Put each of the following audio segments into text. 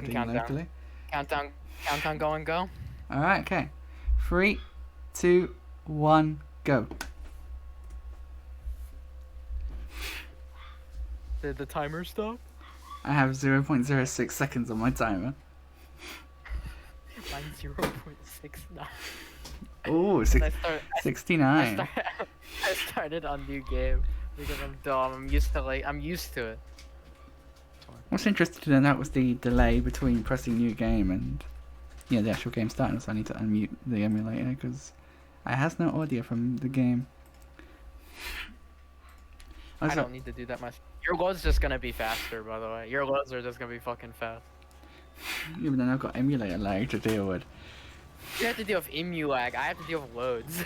recording countdown. locally. Countdown, go and go. Alright, okay. 3, 2, 1, go. Did the timer stop? I have 0.06 seconds on my timer. Mine's 0.69. Oh, 69. I started a new game because I'm dumb. I'm used to it. What's interesting in that was the delay between pressing new game and the actual game starting, so I need to unmute the emulator because it has no audio from the game. I don't need to do that much. Your load's just gonna be faster, by the way. Your loads are just gonna be fucking fast. Even then I've got emulator lag to deal with. You have to deal with EMU lag. I have to deal with loads.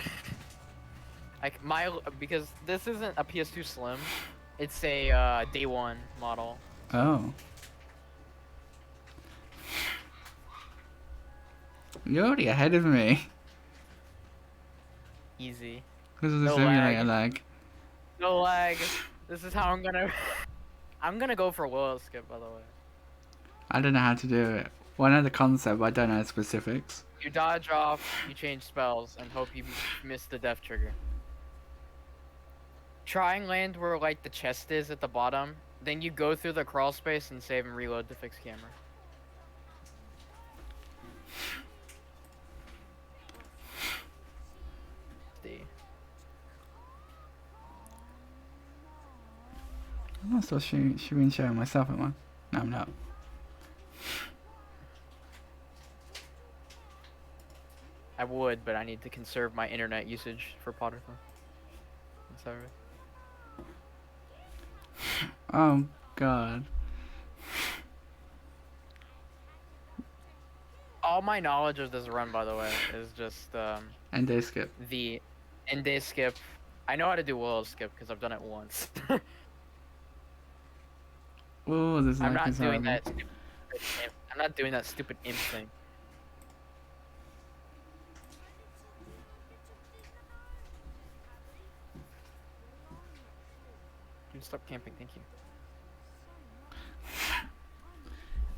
Because this isn't a PS2 Slim. It's a day one model. Oh. You're already ahead of me. Easy. Because of this emulator lag. No lag. This is how I'm gonna... I'm gonna go for low skip, by the way. I don't know how to do it. Well, I know the concept, but I don't know the specifics. You dodge off, you change spells, and hope you miss the death trigger. Try and land where, like, the chest is at the bottom. Then you go through the crawl space and save and reload the fixed camera. I'm not still showing myself at one. No, I'm not. I would, but I need to conserve my internet usage for Potterthon. Sorry. Oh God. All my knowledge of this run, by the way, is just end day skip. The end day skip. I know how to do willow skip because I've done it once. Oh, this I'm not doing that. I'm not doing that stupid imp thing. Stop camping, thank you.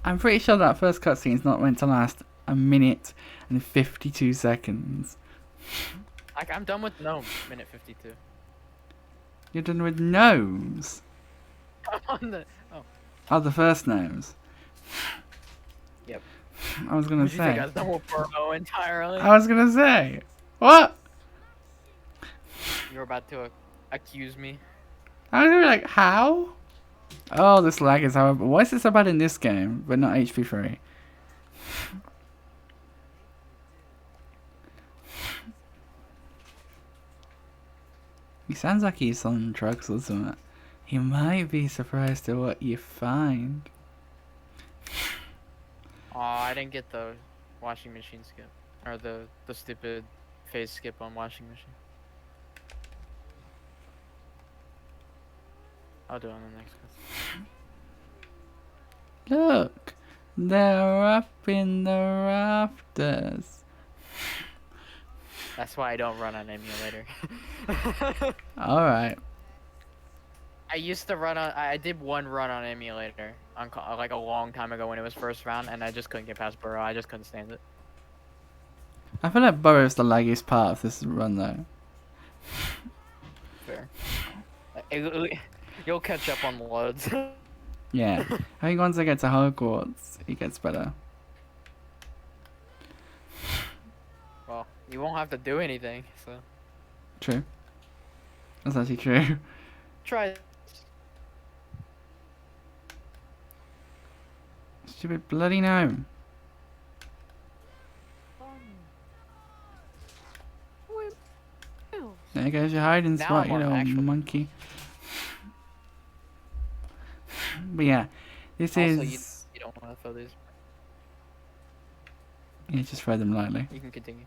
I'm pretty sure that first cutscene is not meant to last a minute and 52 seconds. I'm done with gnomes. Minute 52. You're done with gnomes? I'm on the... Oh, the first gnomes. Yep. I was gonna say. You think I entirely? I was gonna say. What? You were about to accuse me. I was gonna be like, how? Oh, this lag is horrible. Why is this so bad in this game, but not HP3? He sounds like he's on drugs or something. You might be surprised at what you find. Aw, I didn't get the washing machine skip. Or the stupid phase skip on washing machine. I'll do it on the next one. Look! They're up in the rafters. That's why I don't run on emulator. Alright. I used to run on... I did one run on emulator. Like a long time ago when it was first round, and I just couldn't get past Burrow. I just couldn't stand it. I feel like Burrow's the laggiest part of this run, though. Fair. You'll catch up on the loads. Yeah. I think once I get to Hogwarts, it gets better. Well, you won't have to do anything, so... True. That's actually true. Try it. Stupid bloody gnome. There goes your hiding spot, you little monkey. But yeah, this also, is... You don't want to throw these. Yeah, just throw them lightly. You can continue.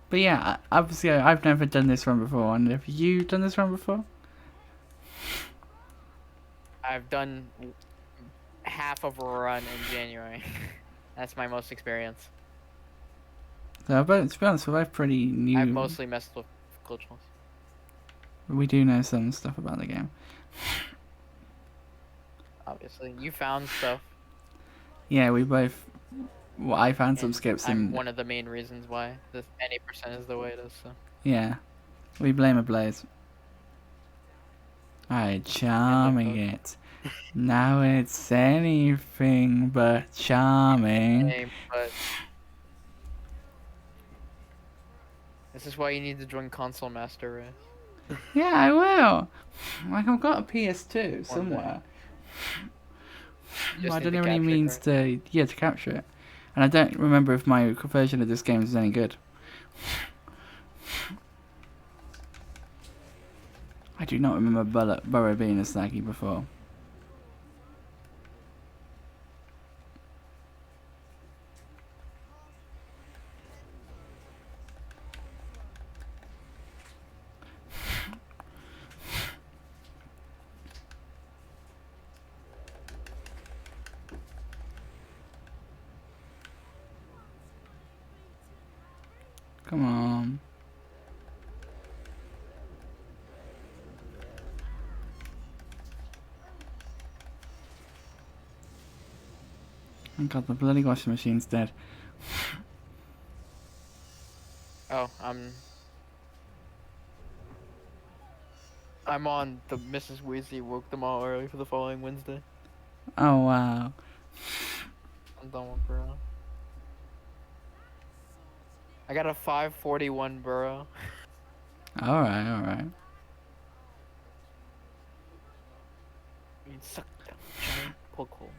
But yeah, obviously I've never done this run before, and have you done this run before? I've done half of a run in January. That's my most experience. So, but to be honest, we're both pretty new. I've mostly messed with glitchless. We do know some stuff about the game. Obviously, you found stuff, Yeah, we both. Well, I found some and skips I'm and one of the main reasons why this any percent is the way it is. So yeah, we blame a Blaze. Alright, and a charming bug. it. Now it's anything but charming. Name, but this is why you need to join Console Master Race Yeah, I will. Like, I've got a PS2 one day. somewhere. You But just I need don't to have any capture means cards. to capture it. And I don't remember if my version of this game is any good. I do not remember Burrow being a snaggy before. Come on. Oh god, the bloody washing machine's dead. Oh, I'm on the Mrs. Weasley woke them all early for the following Wednesday. Oh wow. I'm done with Burrow. I got a 541 Burrow. Alright, alright. You suck down giant poke hole.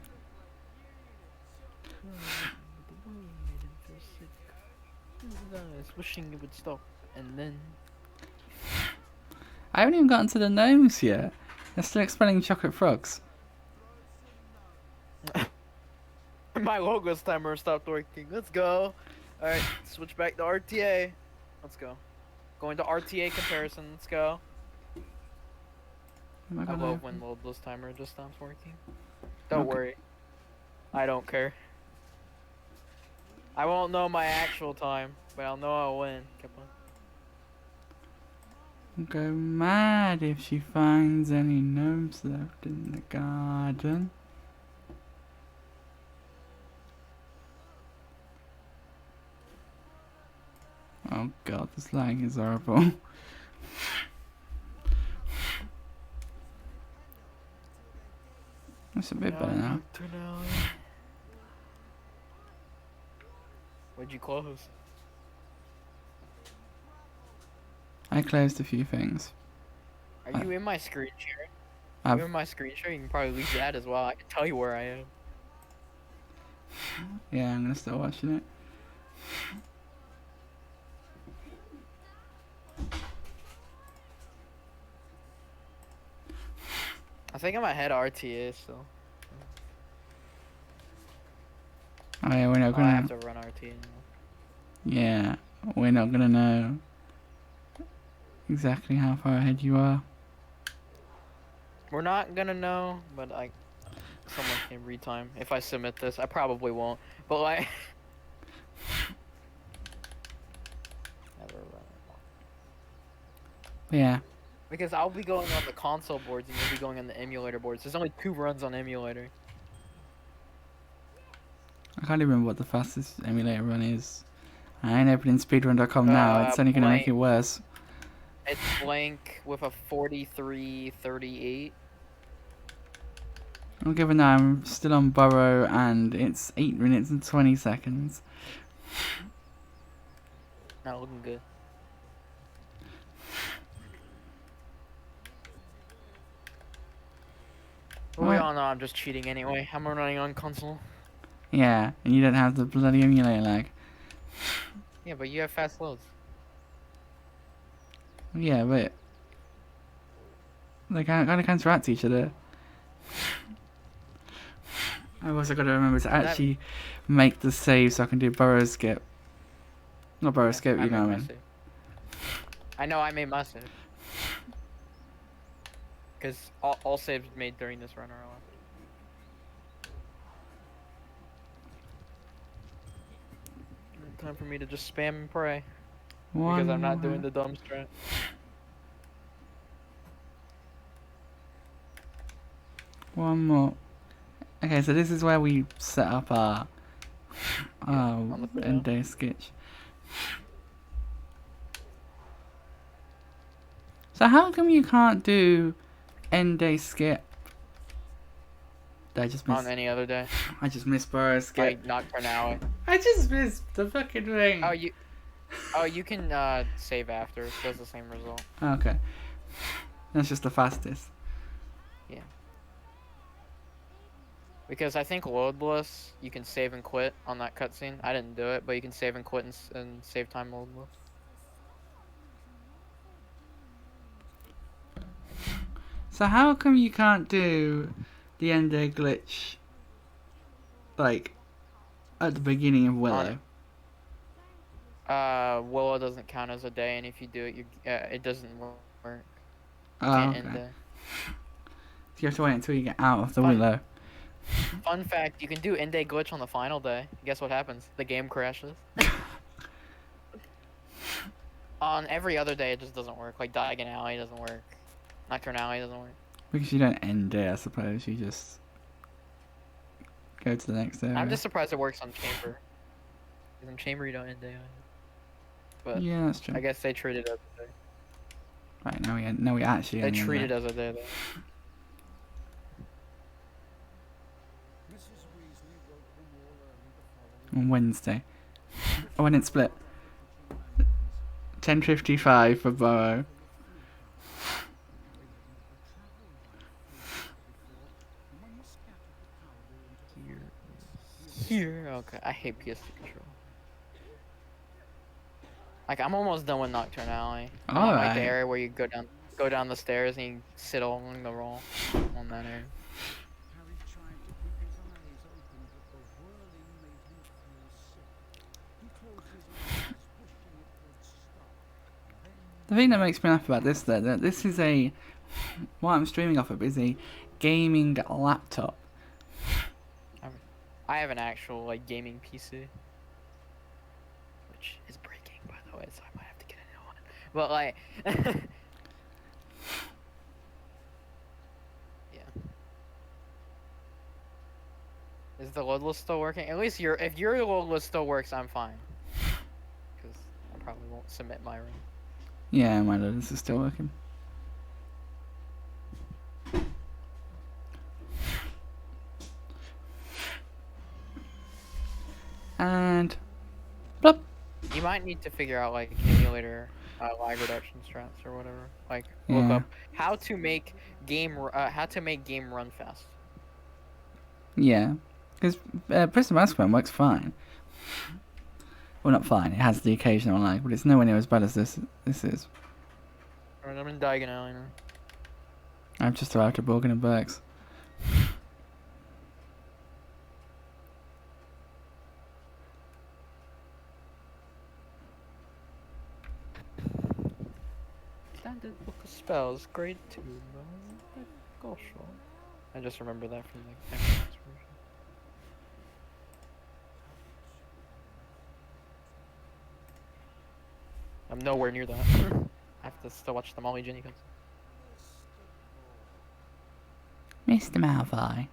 Wishing it would stop, and then I haven't even gotten to the gnomes yet. They're still expelling chocolate frogs. my logos timer stopped working. Let's go. All right, switch back to RTA. Let's go. Going to RTA comparison. Let's go. Am I I gonna love when loadless timer just stops working. Don't Okay. worry. I don't care. I won't know my actual time, but I'll know I'll win. Come on. go mad if she finds any gnomes left in the garden? Oh god, this lag is horrible. That's a bit better now. Where'd you close? I closed a few things. Are you in my screen share? I've You're in my screen share. You can probably leave that as well. I can tell you where I am. Yeah, I'm gonna start watching it. I think I'm ahead of RTA still. Oh yeah, we're not Oh, I have gonna. to run RTA now. Yeah, we're not gonna know exactly how far ahead you are. We're not gonna know, but someone can retime if I submit this. I probably won't, but like, never run it. Yeah, Because I'll be going on the console boards and you'll be going on the emulator boards. There's only 2 runs on emulator. I can't even remember what the fastest emulator run is. I ain't opening speedrun.com now. It's only gonna make it worse. It's blank with a 43:38. I'm given that I'm still on Burrow and it's 8 minutes and 20 seconds. Not looking good. Well, we What? all know I'm just cheating anyway. I'm running on console. Yeah, and you don't have the bloody emulator lag. Yeah, but you have fast loads. Yeah, but they gotta counteract each other. I've also gotta remember to actually make the save so I can do Burrow skip. Not Burrow skip, you know what I mean. I know I made my save. Because all saves made during this run are allowed. Time for me to just spam and pray. Because I'm not doing the dumb strat. One more. Okay, so this is where we set up our on the video. end day sketch. So how come you can't do end day skip? Did I just miss? On any other day, I just missed Burrows skip. like Nocturnally. I just missed the fucking thing. Oh, you can save after. It does the same result. Okay. That's just the fastest. Yeah. Because I think loadless, you can save and quit on that cutscene. I didn't do it, but you can save and quit and save time loadless. So how come you can't do the end day glitch like at the beginning of Willow? Willow doesn't count as a day, and if you do it, it doesn't work. Oh, Can't okay. end it. So you have to wait until you get out of the Fun. Willow. Fun fact, you can do end day glitch on the final day. Guess what happens? The game crashes. On every other day, it just doesn't work. Like Diagon Alley doesn't work. Nocturne Alley doesn't work. Because you don't end it, I suppose. You just go to the next area. I'm just surprised it works on Chamber. Because in Chamber, you don't end day either. But yeah, that's true. I guess they treat it as a day. Right, now we actually They end treat it it as a day, though. on Wednesday. Oh, and it's split. 10:55 for Burrow. Here. Okay, I hate PS2 control. Like I'm almost done with Nocturne Alley. I'm on, like the area where you go down the stairs and you sit along the wall on that area. The thing that makes me laugh about this, though, that this is what I'm streaming off of is a gaming laptop. I have an actual like gaming PC, which is breaking, by the way, so I might have to get a new one. But like, yeah. Is the loadless still working? At least if your loadless still works, I'm fine. Because I probably won't submit my run. Yeah, my loadless is still working. And plop. You might need to figure out like emulator lag reduction strats or whatever. Like look up how to make game run fast. Yeah, because press the mouse button works fine. Well, not fine. It has the occasional lag, but it's nowhere near as bad as this is. Alright, I'm in Diagon Alley now. I've just arrived at Borgen and Burke's. Standard book of spells, grade 2. Gosh, I just remember that from the Xbox version. I'm nowhere near that. I have to still watch the Molly Jenny cuts. Mr. Malfoy.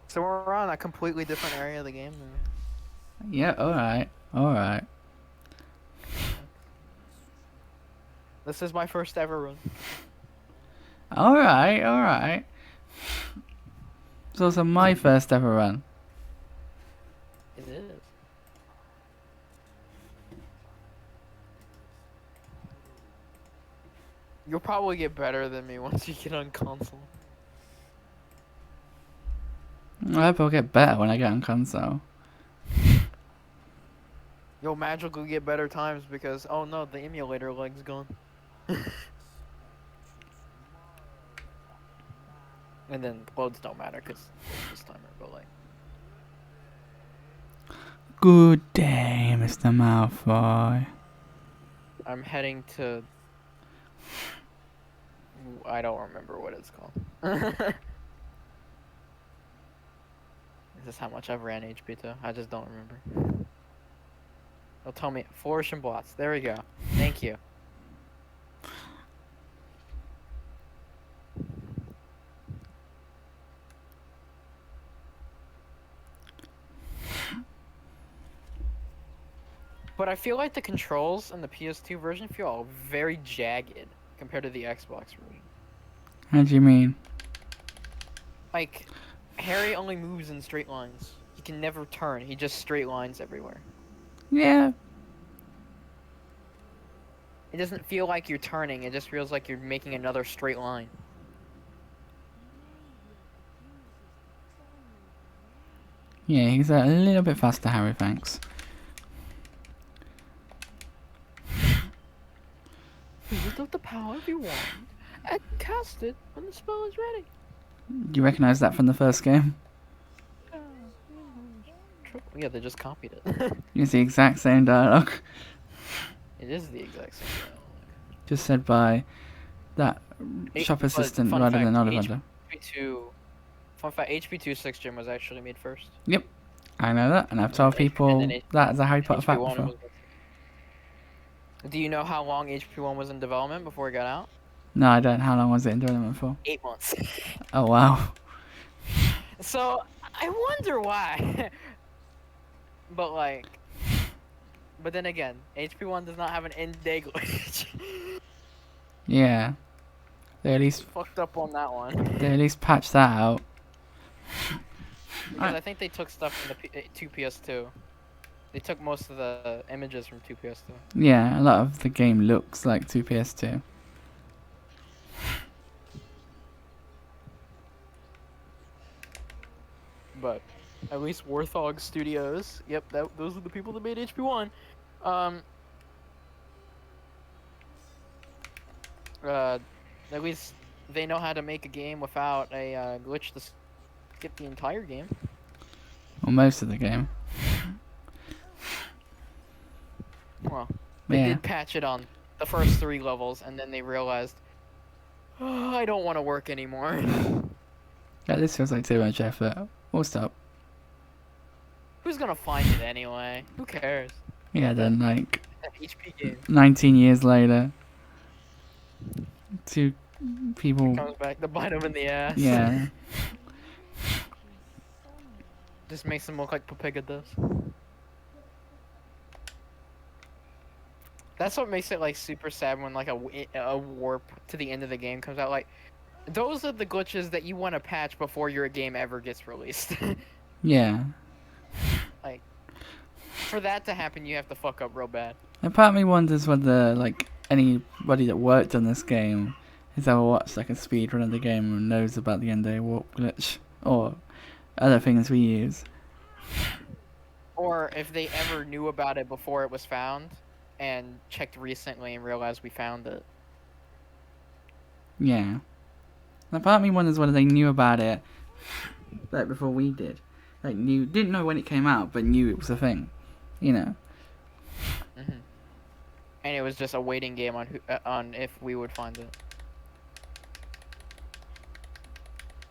So we're on a completely different area of the game now. Yeah, alright. This is my first ever run. Alright. It's also my first ever run. It is. You'll probably get better than me once you get on console. I hope I'll get better when I get on console. You'll magically get better times because, oh no, the emulator leg's gone. And then loads don't matter because it's just timer, but like. Good day, Mr. Malfoy. I'm heading to. I don't remember what it's called. This is how much I've ran HP2. I just don't remember. They'll tell me Flourish and Blots. There we go. Thank you. But I feel like the controls in the PS2 version feel very jagged compared to the Xbox version. How do you mean? Like, Harry only moves in straight lines. He can never turn. He just straight lines everywhere. Yeah. It doesn't feel like you're turning. It just feels like you're making another straight line. Yeah, he's a little bit faster, Harry, thanks. Use of the power of your wand and cast it when the spell is ready. Do you recognise that from the first game? Yeah, they just copied it. It's the exact same dialogue. It is the exact same dialogue. Just said by that shop assistant fun rather fact, than Ollivander. Fun fact, HP2 6th Gen was actually made first. Yep. I know that, and I've told people that as a Harry Potter fact before. Do you know how long HP1 was in development before it got out? No, I don't. How long was it in development for? 8 months. Oh, wow. So, I wonder why. But, like... But then again, HP1 does not have an end day glitch. Yeah. They at least fucked up on that one. They at least patched that out. Because I think they took stuff from the 2 PS2. They took most of the images from 2 PS2. Yeah, a lot of the game looks like 2 PS2. But at least Warthog Studios, yep, those are the people that made HP1. At least they know how to make a game without a glitch to skip the entire game. Well, most of the game. Well, they did patch it on the first 3 levels, and then they realized, oh, I don't want to work anymore. Yeah, this feels like too much effort. We'll stop. Who's gonna find it anyway? Who cares? Yeah, then like HP game. 19 years later, 2 people Comes back to bite him in the ass. Yeah. Just makes him look like Papega does. That's what makes it like super sad when like a warp to the end of the game comes out. Like, those are the glitches that you want to patch before your game ever gets released. Yeah. Like, for that to happen, you have to fuck up real bad. And part of me wonders whether like anybody that worked on this game has ever watched like a speedrun of the game and knows about the end day warp glitch or other things we use. Or if they ever knew about it before it was found and checked recently and realized we found it. Yeah. Now part of me wonders whether they knew about it like before we did. Like didn't know when it came out, but knew it was a thing. You know. Mhm. And it was just a waiting game on if we would find it.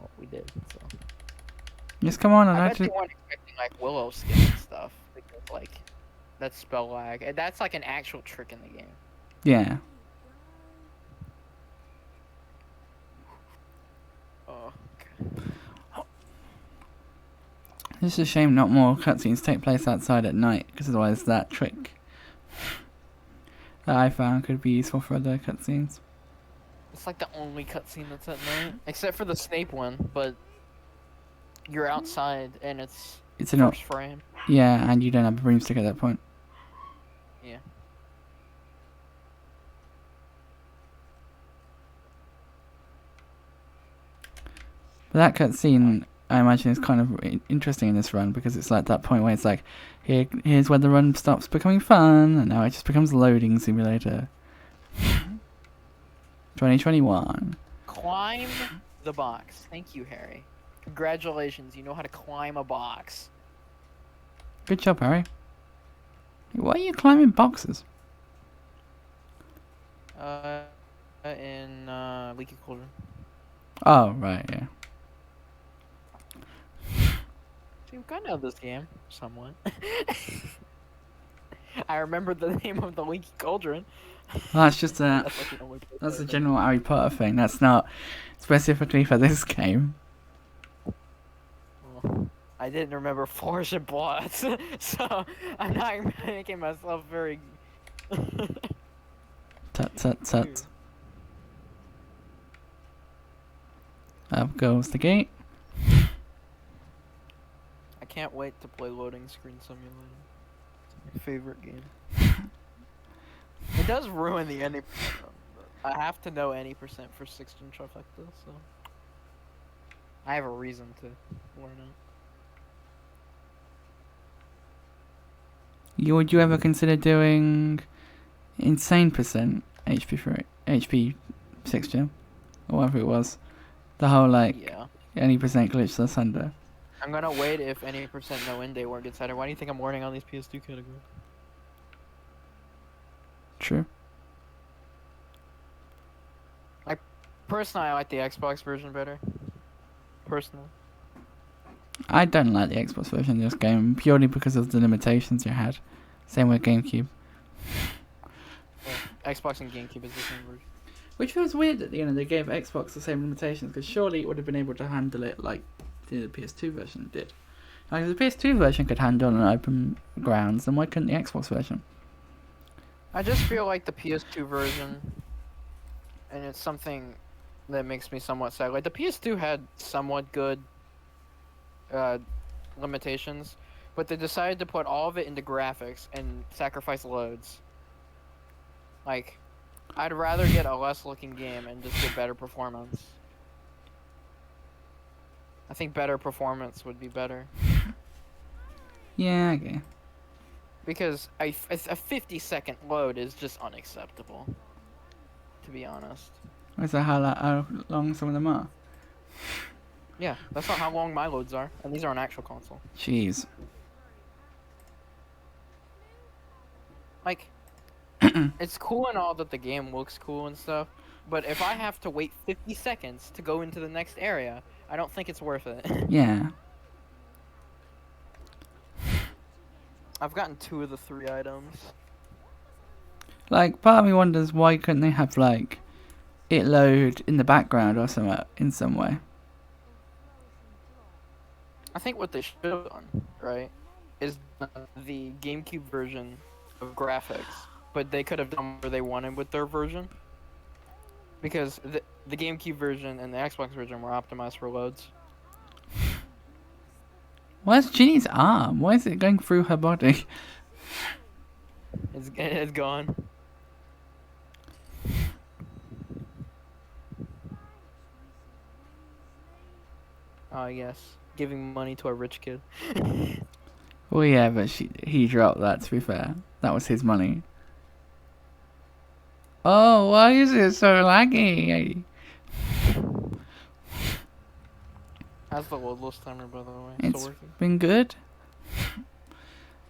Well, we did. So. Just come on and I bet actually. they weren't expecting like Willow skin and stuff because like that's spell lag. And that's like an actual trick in the game. Yeah. Oh. Okay. It's a shame not more cutscenes take place outside at night, because otherwise that trick that I found could be useful for other cutscenes. It's like the only cutscene that's at night, except for the Snape one. But you're outside and it's an first frame. Yeah, and you don't have a broomstick at that point. Yeah. But that cutscene, I imagine, is kind of interesting in this run because it's like that point where it's like, here's where the run stops becoming fun, and now it just becomes loading simulator. 2021. Climb the box. Thank you, Harry. Congratulations, you know how to climb a box. Good job, Harry. Why are you climbing boxes? In Leaky Cauldron. Oh, right, yeah. So you kind of know this game, somewhat. I remember the name of the Leaky Cauldron. Well, that's just a general Harry Potter thing. That's not specifically for this game. Well, I didn't remember Forge and Bloods, so I'm not making myself very. Tut tut tut. Up goes the gate. I can't wait to play Loading Screen Simulator. It's my favorite game. It does ruin the any. I have to know any percent for 16 trifecta, so I have a reason to learn it. Would you ever consider doing insane percent HP 6 gem? Or whatever it was. The whole Yeah. any percent glitch that's under. I'm gonna wait if any percent no end date were decided. Why do you think I'm learning on these PS2 categories? True. Personally, I like the Xbox version better. Personally. I don't like the Xbox version of this game purely because of the limitations it had. Same with GameCube. Yeah. Xbox and GameCube is the same version. Which feels weird at the end they gave Xbox the same limitations because surely it would have been able to handle it like the PS2 version did. Like if the PS2 version could handle an open grounds, then why couldn't the Xbox version? I just feel like the PS2 version, and it's something that makes me somewhat sad. Like the PS2 had somewhat good limitations, but they decided to put all of it into graphics and sacrifice loads. Like, I'd rather get a less looking game and just get better performance. I think better performance would be better. Yeah, okay. Because a 50-second load is just unacceptable, to be honest. Is that how long some of them are? Yeah, that's not how long my loads are, and these are on actual console. Jeez. Like, it's cool and all that the game looks cool and stuff, but if I have to wait 50 seconds to go into the next area, I don't think it's worth it. Yeah. I've gotten 2 of the 3 items. Like, part of me wonders why couldn't they have, like, it load in the background or something in some way? I think what they should have done, right, is the GameCube version of graphics, but they could have done whatever they wanted with their version. Because the GameCube version and the Xbox version were optimized for loads. Where's Ginny's arm? Why is it going through her body? It's gone. Oh yes, giving money to a rich kid. Well, yeah, but he dropped that, to be fair. That was his money. Oh, why is it so laggy? How's the loadless timer, by the way? It's Still working? been good.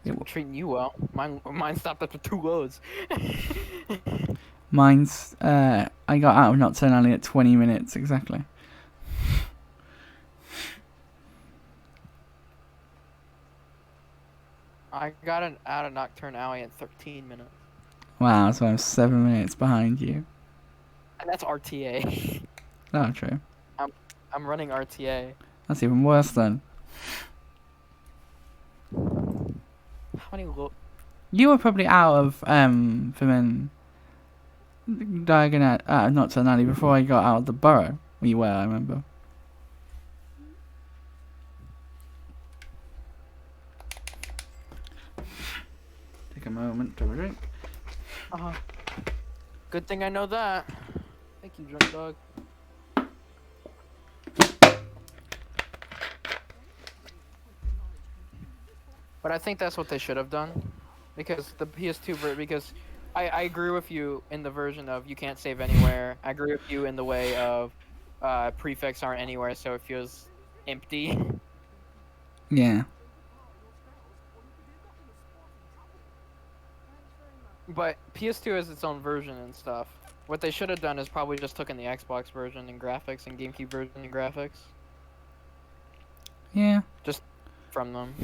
It's treating you well. Mine stopped after 2 loads. Mine's, I got out of Nocturne Alley at 20 minutes, exactly. I got out of Nocturne Alley at 13 minutes. Wow, so I'm 7 minutes behind you. And that's RTA. Oh, true. I'm running RTA. That's even worse then. How many You were probably out of, Femin Diagon at Nocturne Alley before I got out of the borough. You were, I remember. Take a moment to drink. Good thing I know that. Thank you, drunk dog. But I think that's what they should have done, because the PS2 because I agree with you in the version of you can't save anywhere. I agree with you in the way of prefix aren't anywhere, so it feels empty. Yeah. But PS2 has its own version and stuff. What they should have done is probably just taken the Xbox version and graphics and GameCube version and graphics. Yeah. Just from them.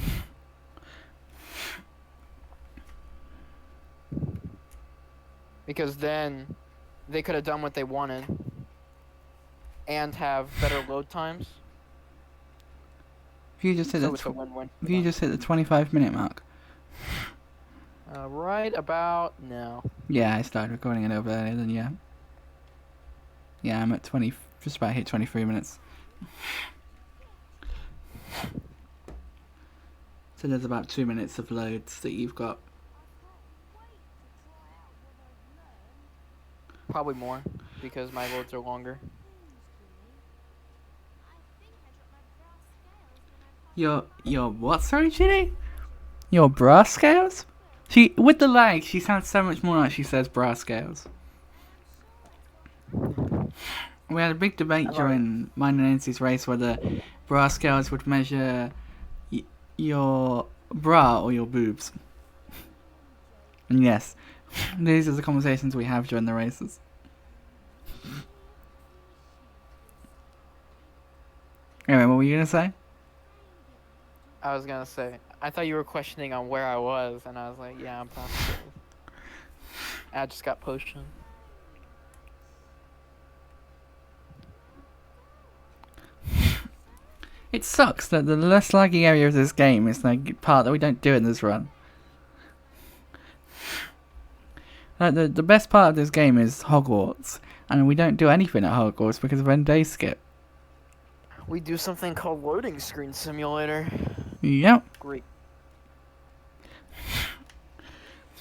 Because then they could have done what they wanted and have better load times. If you just hit So the it's a win-win. if you just hit the 25-minute mark. Right about now. Yeah, I started recording it over earlier than yeah. Yeah, I'm at 20, just about hit 23 minutes. So there's about 2 minutes of loads that you've got. Probably more, because my loads are longer. Your what, sorry, Ginny? Your bra scales? She, with the lag, she sounds so much more like she says bra scales. We had a big debate during mine and Nancy's race whether bra scales would measure your bra or your boobs. And yes, these are the conversations we have during the races. Anyway, what were you gonna say? I was gonna say, I thought you were questioning on where I was, and I was like, yeah, I'm past it. I just got potion. It sucks that the less laggy area of this game is the part that we don't do in this run. Like the best part of this game is Hogwarts, and we don't do anything at Hogwarts because of end day skip. We do something called loading screen simulator. Yep. Great.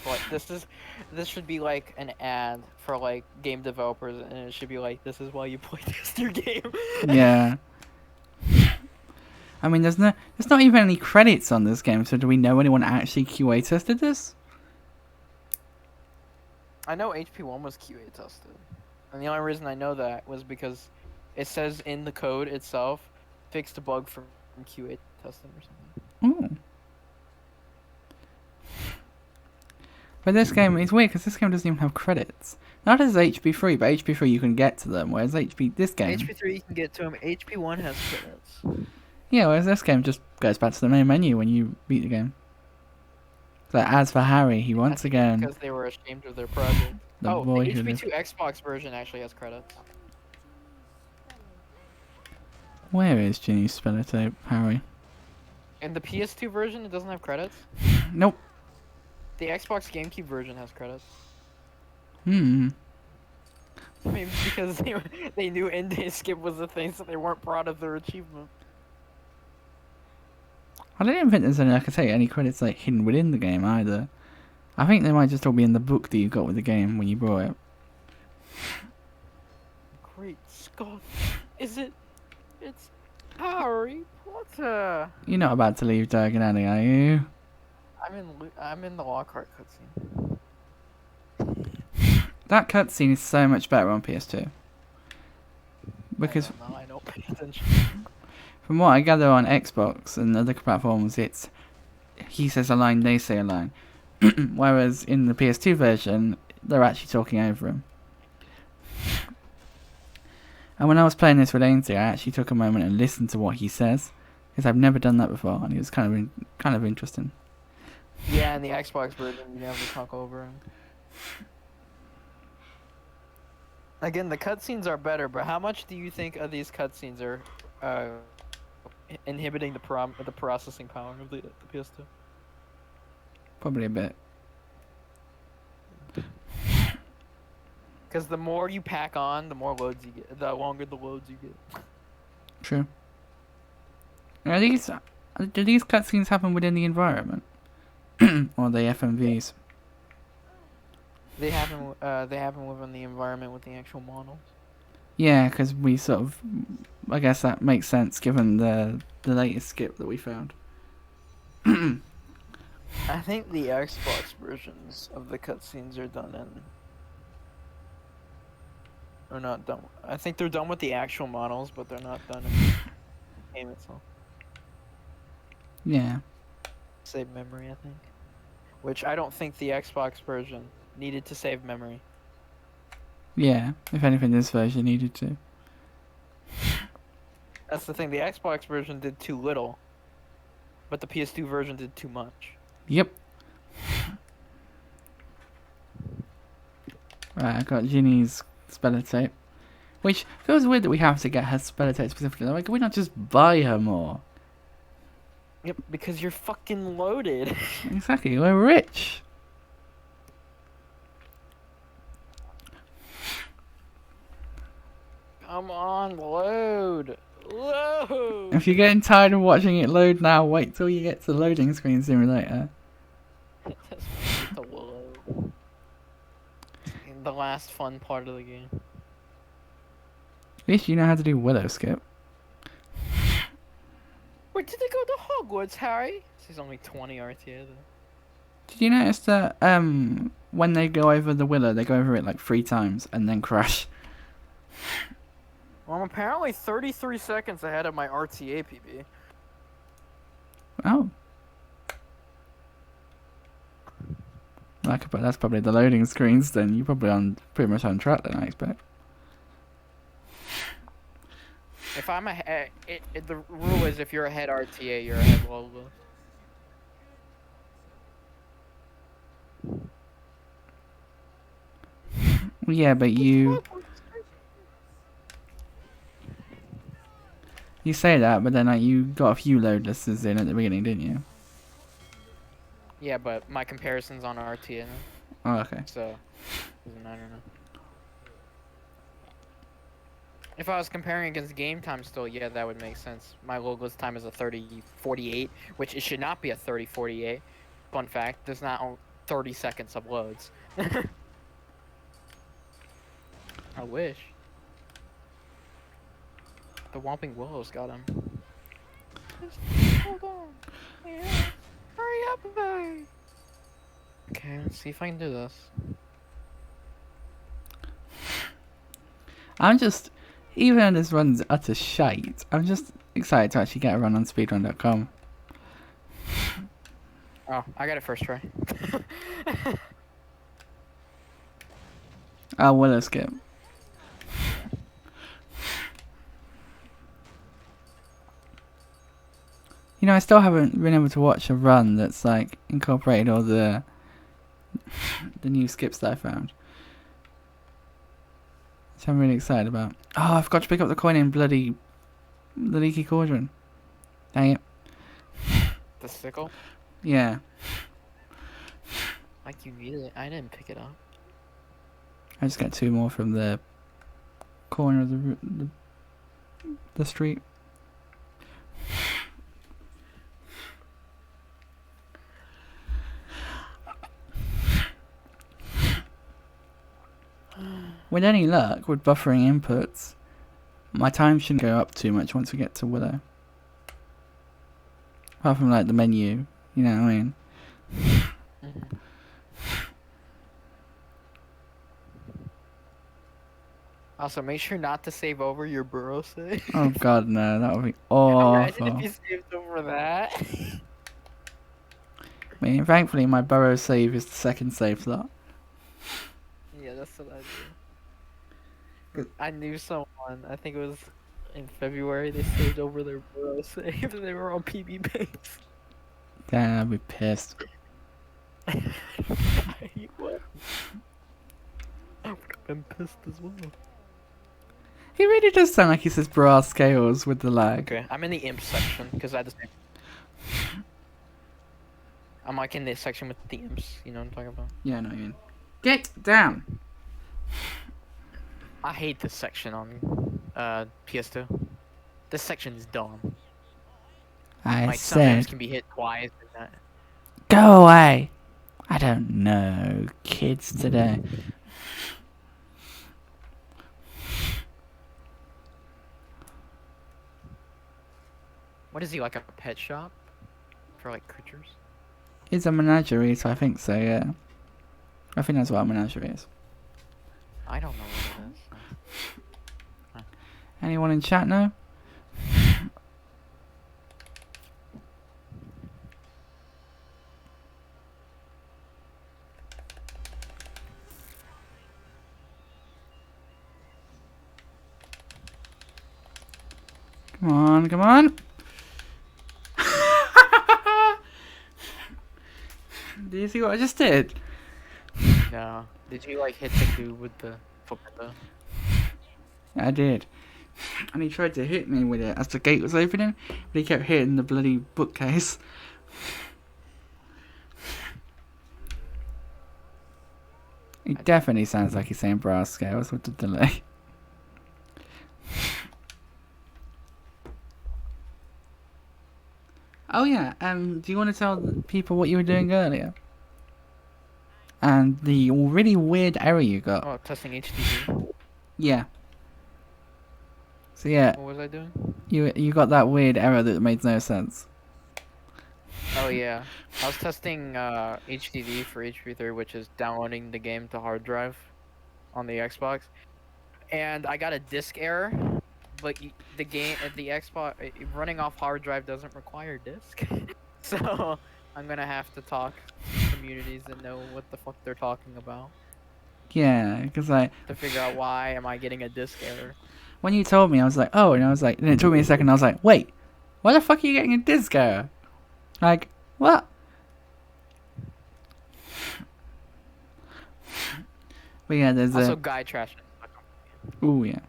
What this should be like an ad for like game developers, and it should be like, this is why you play this your game. Yeah. I mean, there's not even any credits on this game, so do we know anyone actually QA tested this? I know HP1 was QA tested, and the only reason I know that was because it says in the code itself, fixed a bug from QA testing or something. Ooh. But this game is weird because this game doesn't even have credits. Not as HP3, but HP3 you can get to them, whereas this game... HP3 you can get to them, HP1 has credits. Yeah, whereas this game just goes back to the main menu when you beat the game. So as for Harry, he once again... Because they were ashamed of their project. The oh, the boyhood HP2 Xbox version actually has credits. Where is Ginny's speller tape, Harry? In the PS2 version, it doesn't have credits. Nope. The Xbox GameCube version has credits. Hmm. Maybe because they knew end-day skip was a thing, so they weren't proud of their achievement. I don't even think there's any, like I say, any credits like hidden within the game either. I think they might just all be in the book that you got with the game when you bought it. Great Scott! Is it? It's Harry Potter. You're not about to leave Diagon Alley, are you? I'm in the Lockhart cutscene. That cutscene is so much better on PS2. Because I don't pay attention. from what I gather on Xbox and other platforms, it's he says a line, they say a line. Whereas in the PS2 version, they're actually talking over him. And when I was playing this with Ainsley, I actually took a moment and listened to what he says, because I've never done that before, and it was kind of interesting. Yeah, in the Xbox version, you never talk over him. Again, the cutscenes are better, but how much do you think of these cutscenes are inhibiting the processing power of the PS2? Probably a bit. Because the more you pack on, the more loads you get. The longer the loads you get. True. Do these cutscenes happen within the environment? Or the FMVs? They happen within the environment with the actual models. Yeah, because we sort of... I guess that makes sense given the latest skip that we found. I think the Xbox versions of the cutscenes are done in... Or not done. I think they're done with the actual models, but they're not done in the game itself. Yeah. Save memory, I think. Which I don't think the Xbox version needed to save memory. Yeah, if anything, this version needed to. That's the thing, the Xbox version did too little, but the PS2 version did too much. Yep. Right, I got Ginny's speller tape. Which feels weird that we have to get her speller tape specifically. Like, can we not just buy her more? Yep, because you're fucking loaded. Exactly, we're rich. Come on, load. Load. If you're getting tired of watching it load now, wait till you get to the loading screen simulator. That's the load. The last fun part of the game. At least you know how to do willow skip. Where did they go to Hogwarts, Harry? This is only 20 RTA though. Did you notice that when they go over the willow, they go over it like 3 times and then crash? Well, I'm apparently 33 seconds ahead of my RTA PB. Oh. But that's probably the loading screens then. You're probably pretty much on track then, I expect. If I'm ahead, the rule is if you're ahead RTA, you're ahead loadless. Yeah, but you say that, but then like you got a few loadlesses in at the beginning, didn't you? Yeah, but my comparison's on RTA now. Oh, okay. So, doesn't matter now. If I was comparing against game time still, yeah, that would make sense. My loadless time is a 30:48, which it should not be a 30:48. Fun fact, there's not 30 seconds of loads. I wish. The Whomping Willows got him. Just hold on. Yeah. Hurry up, baby. Okay, let's see if I can do this. I'm just, even though this run's utter shite, I'm just excited to actually get a run on speedrun.com. Oh, I got it first try. Oh, willow skip. You know, I still haven't been able to watch a run that's like incorporated all the new skips that I found. Which I'm really excited about. Oh, I forgot to pick up the coin in bloody the leaky cauldron. Dang it. The sickle? Yeah. Like you needed it. I didn't pick it up. I just got 2 more from the corner of the street. With any luck, with buffering inputs, my time shouldn't go up too much once we get to Willow. Apart from like the menu, you know what I mean? Also, make sure not to save over your burrow save. Oh god, no, that would be awful. Imagine if you saved over that. I mean, thankfully my burrow save is the second save slot. Yeah, that's what I do. I knew someone, I think it was in February, they saved over their burrow save and they were on PB base. Damn, I'd be pissed. What? I would have been pissed as well. He really does sound like he says brass scales with the lag. Okay, I'm in the imp section because I just. I'm like in this section with the imps, you know what I'm talking about? Yeah, I know what you mean. Get down! I hate this section on PS2. This section is dumb. I Like some imps said, can be hit twice and that. go away! I don't know, kids today. What is he, like a pet shop? For like creatures? It's a menagerie, so I think so, yeah. I think that's what a menagerie is. I don't know what it is. Anyone in chat know? Come on, come on! Do you see what I just did? No. Did you like hit the dude with the foot though? I did. and he tried to hit me with it as the gate was opening, but he kept hitting the bloody bookcase. It definitely sounds like he's saying brass scales with the delay. Oh yeah, do you want to tell people what you were doing earlier? And the really weird error you got. Oh, testing HDD. Yeah. So yeah. What was I doing? You got that weird error that made no sense. Oh yeah, I was testing HDD for HP3, which is downloading the game to hard drive on the Xbox, and I got a disk error. But the Xbox running off hard drive doesn't require disk, so I'm gonna have to talk to communities that know what the fuck they're talking about. Yeah, because to figure out why am I getting a disk error. When you told me, I was like, oh, and I was like, and it took me a second. I was like, wait, why the fuck are you getting a disk error? Like, what? But yeah, there's also guy trash. Ooh, yeah.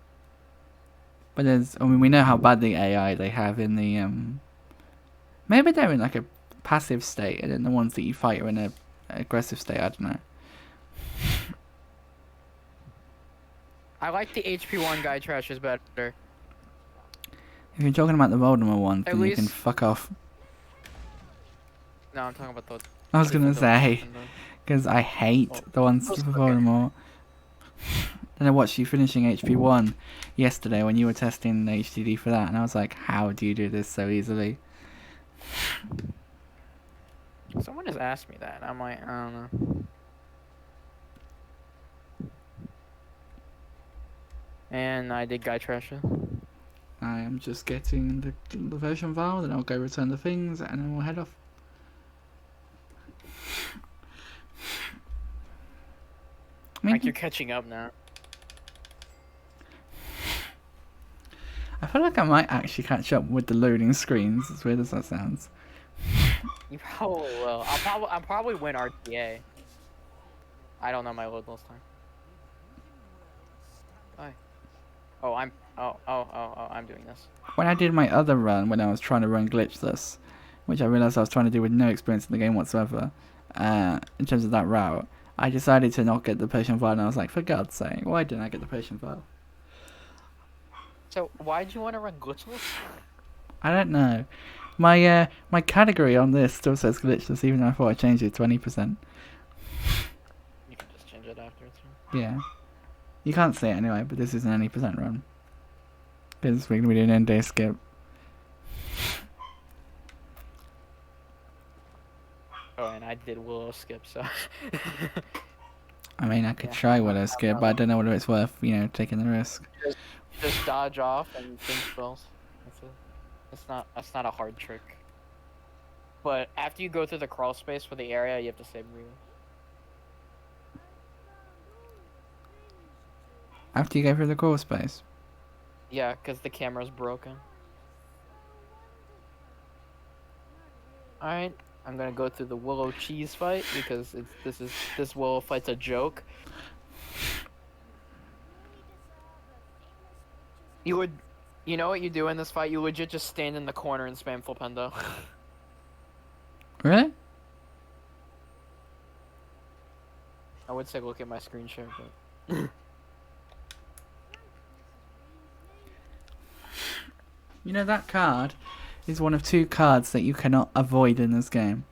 But I mean, we know how bad the AI they have in the, maybe they're in like a passive state, and then the ones that you fight are in a aggressive state, I don't know. I like the HP1 guy trash is better. If you're talking about the Voldemort one, then you can fuck off. No, I'm talking about the... I was gonna say, because I hate the ones for Voldemort. Then I watched you finishing HP1 yesterday when you were testing the HDD for that, and I was like, how do you do this so easily? Someone has asked me that, and I'm like, I don't know. And I did guy trash it. I am just getting the version file, then I'll go return the things, and then we'll head off. Like you're catching up now. I feel like I might actually catch up with the loading screens, as weird as that sounds. You probably will. I'll probably win RTA. I don't know my loadless time. Bye. Oh, I'm doing this. When I did my other run, when I was trying to run glitchless, which I realised I was trying to do with no experience in the game whatsoever, in terms of that route, I decided to not get the Persian file, and I was like, for God's sake, why didn't I get the Persian file? So, why did you want to run glitchless? I don't know. My my category on this still says glitchless, even though I thought I changed it to 20%. You can just change it after it's run. Yeah. You can't see it anyway, but this is an 80% run. Because we're going to be doing an end day skip. Oh, and I did Willow skip, so... I mean, I could try Willow skip, but I don't know whether it's worth, taking the risk. Just dodge off and think spells. That's it. That's not a hard trick. But after you go through the crawl space for the area, you have to save breathing. After you go through the crawl space? Yeah, because the camera's broken. Alright, I'm gonna go through the Willow cheese fight because this Willow fight's a joke. You know what you do in this fight? You legit just stand in the corner and spam flipendo. Really? I would say look at my screen share, but... That card is one of 2 cards that you cannot avoid in this game.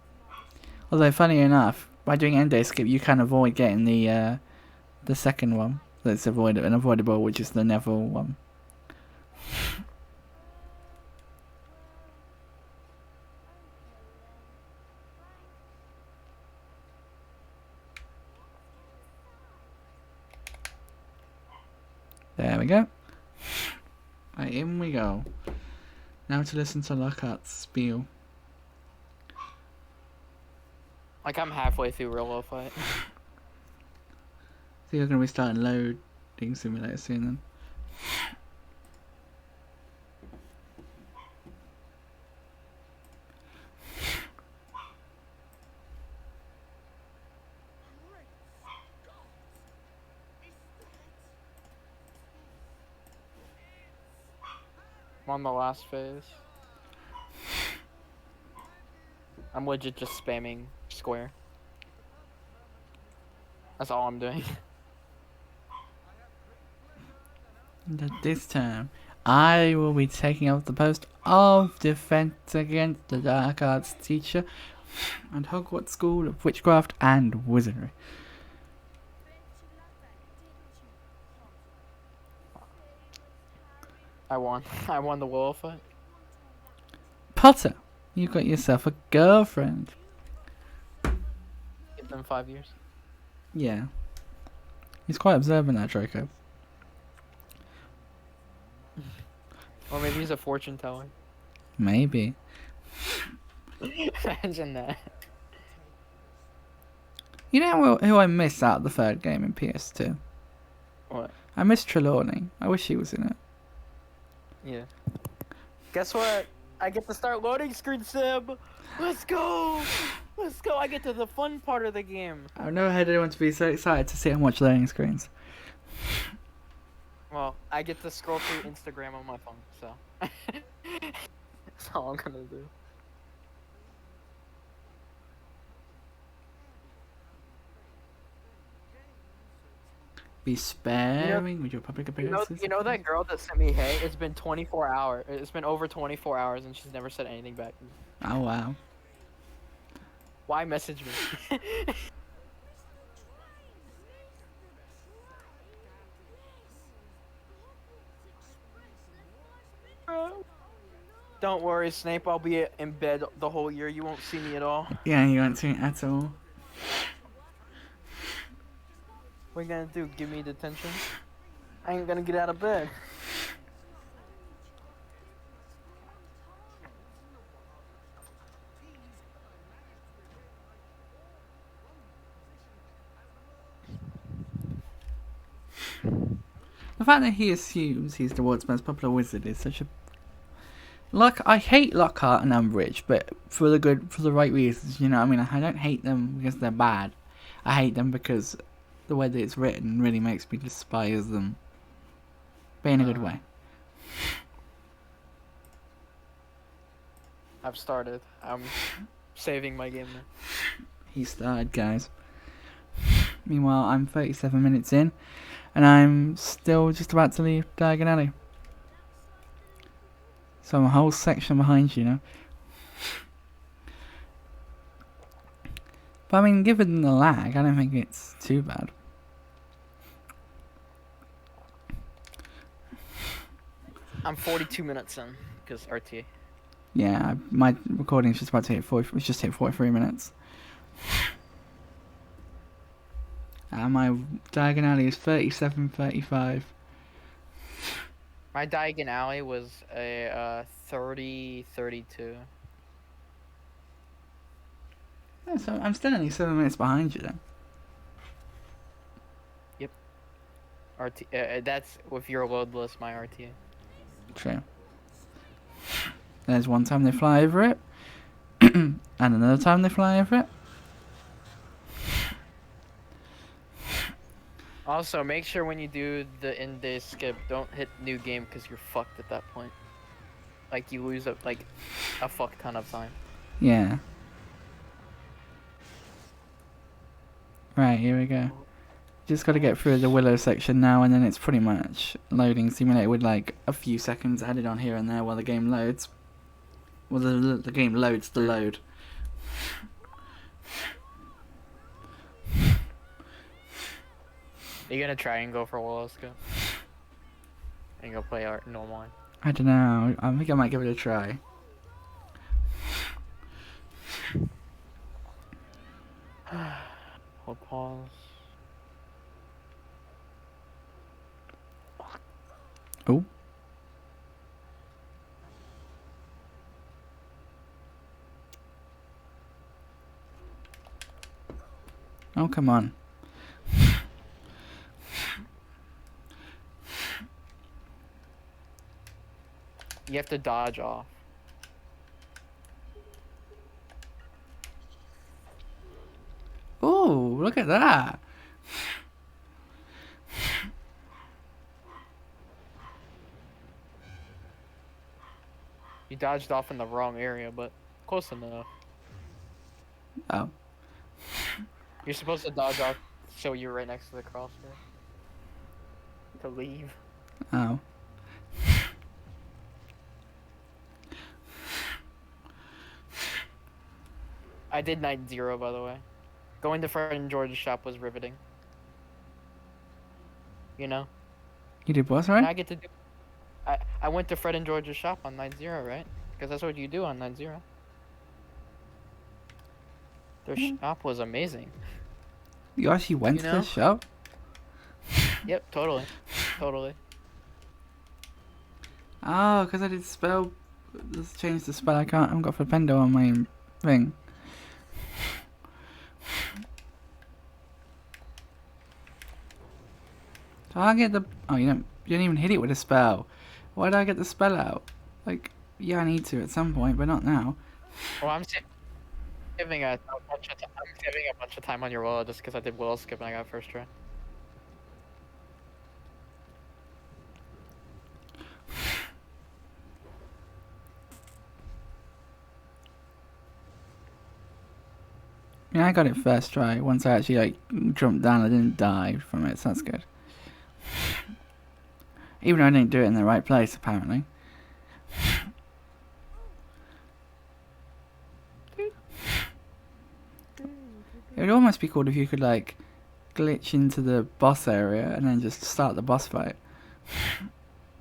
Although, funny enough, by doing end day skip, you can avoid getting the second one that's unavoidable, which is the Neville one. There we go. Right, in we go. Now to listen to Lockhart's spiel. Like I'm halfway through real low fight. So you're going to be starting loading simulator soon then. I'm on the last phase. I'm legit just spamming square. That's all I'm doing. And this time, I will be taking up the post of defense against the dark arts teacher and Hogwarts School of Witchcraft and Wizardry. I won. I won the wall fight. Potter, you got yourself a girlfriend. Give them 5 years. Yeah. He's quite observant, that Draco. Or maybe he's a fortune teller. Maybe. Imagine that. You know who I missed out the third game in PS2? What? I missed Trelawney. I wish he was in it. Yeah. Guess what? I get to start loading screen sim. Let's go. Let's go. I get to the fun part of the game. I've never had anyone to be so excited to see how much loading screens. Well, I get to scroll through Instagram on my phone, so. That's all I'm gonna do. Be sparing with your public appearances. You know that girl that sent me hey? It's been 24 hours. It's been over 24 hours and she's never said anything back to me. Oh wow. Why message me? Don't worry, Snape. I'll be in bed the whole year. You won't see me at all. Yeah, you won't see it at all. What are you gonna do? Give me detention? I ain't gonna get out of bed. The fact that he assumes he's the world's most popular wizard is such a... I hate Lockhart and Umbridge, but for the right reasons, you know what I mean? I don't hate them because they're bad. I hate them because the way that it's written really makes me despise them. But in a good way. I've started. I'm saving my game now. He started, guys. Meanwhile, I'm 37 minutes in, and I'm still just about to leave Diagon Alley. So I'm a whole section behind you now. But I mean, given the lag, I don't think it's too bad. I'm 42 minutes in, because RTA. Yeah, my recording's just about to hit 40. It's just hit 43 minutes. And my Diagon Alley is 37:35. My Diagon Alley was a 30:32. Yeah, so I'm still only 7 minutes behind you then. Yep. That's with your loadless, my RTA. True. There's one time they fly over it, and another time they fly over it. Also, make sure when you do the in-day skip, don't hit new game because you're fucked at that point. Like, you lose a fuck ton of time. Yeah. Right, here we go. Just got to get through the Willow section now, and then it's pretty much loading simulator with like a few seconds added on here and there while the game loads. Well, the game loads the load. Are you gonna try and go for Willow skip? And go play art normal one? I don't know. I think I might give it a try. Hold pause. Oh. Oh, come on. You have to dodge off. Oh, look at that. You dodged off in the wrong area, but close enough. Oh. You're supposed to dodge off so you're right next to the crosshair. To leave. Oh. I did night 0, by the way. Going to Fred and George's shop was riveting. You know? You did what, And I right? get to do... I went to Fred and George's shop on night 0, right? Because that's what you do on night 0. Their shop was amazing. You actually went You to know? the shop? Yep, totally. Totally. Oh, because I did spell. Just change the spell. I haven't got Flipendo on my thing. So I get the. Oh, you didn't even hit it with a spell. Why did I get the spell out? Like, yeah, I need to at some point, but not now. Well, I'm saving a bunch of I'm saving a bunch of time on your willow just because I did willow skip and I got first try. Yeah, I got it first try. Once I actually like jumped down, I didn't die from it, so that's good. Even though I didn't do it in the right place, apparently. It would almost be cool if you could like glitch into the boss area and then just start the boss fight.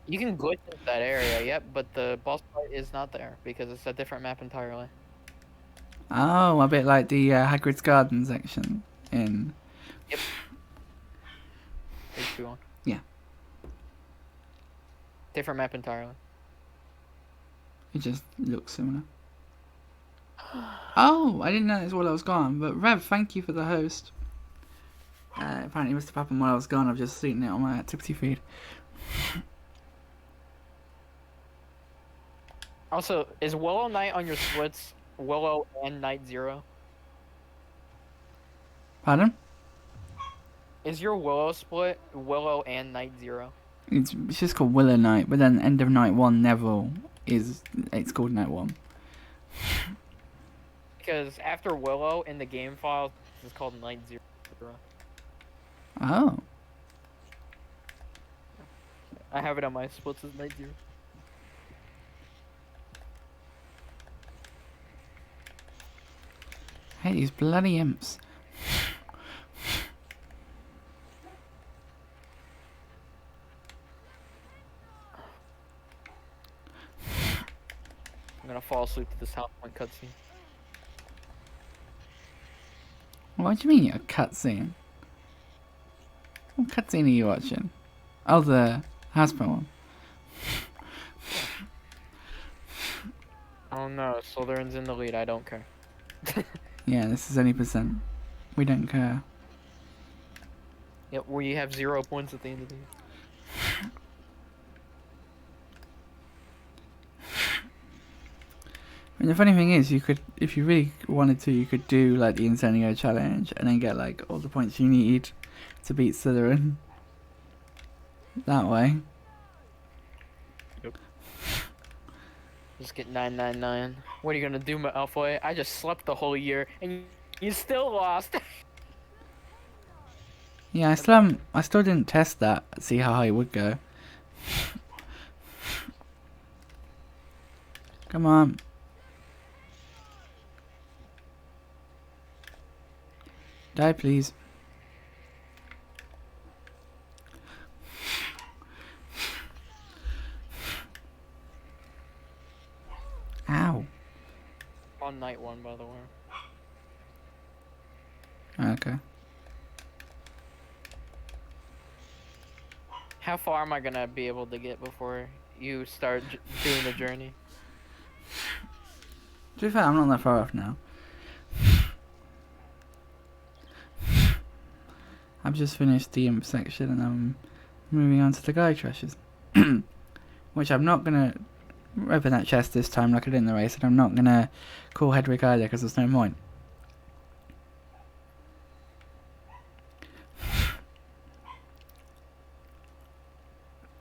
You can glitch into that area, yep, but the boss fight is not there because it's a different map entirely. Oh, a bit like the Hagrid's Garden section in. Yep. HP1. Yeah. Different map entirely. It just looks similar. Oh, I didn't notice while I was gone, but Rev, thank you for the host. Apparently it must have happened while I was gone. I've just seen it on my activity feed. Also, is Willow Knight on your splits Willow and Night 0? Pardon? Is your Willow split Willow and Night 0? It's just called Willow Night, but then end of night 1 Neville it's called night 1. Because after Willow in the game file, it's called Night 0. Oh. I have it on my splits as Night 0. Hey, these bloody imps. I'm gonna fall asleep to this South Point cutscene. What do you mean a cutscene? What cutscene are you watching? Oh, the Hasbro one. Oh no, Slytherin's in the lead, I don't care. Yeah, this is any percent. We don't care. Yep, where you have 0 points at the end of the game. And the funny thing is, you could, if you really wanted to, you could do like the Incendio challenge and then get like all the points you need to beat Slytherin. That way. Yep. Just get 999. What are you gonna do, Malfoy? I just slept the whole year and you still lost. Yeah, I still didn't test that, see how high it would go. Come on. Die, please. Ow. On night 1, by the way. Okay. How far am I gonna be able to get before you start doing the journey? To be fair, I'm not that far off now. I've just finished the imp section and I'm moving on to the guy trashes. Which I'm not gonna open that chest this time like I did in the race, and I'm not gonna call Hedwig either because there's no point.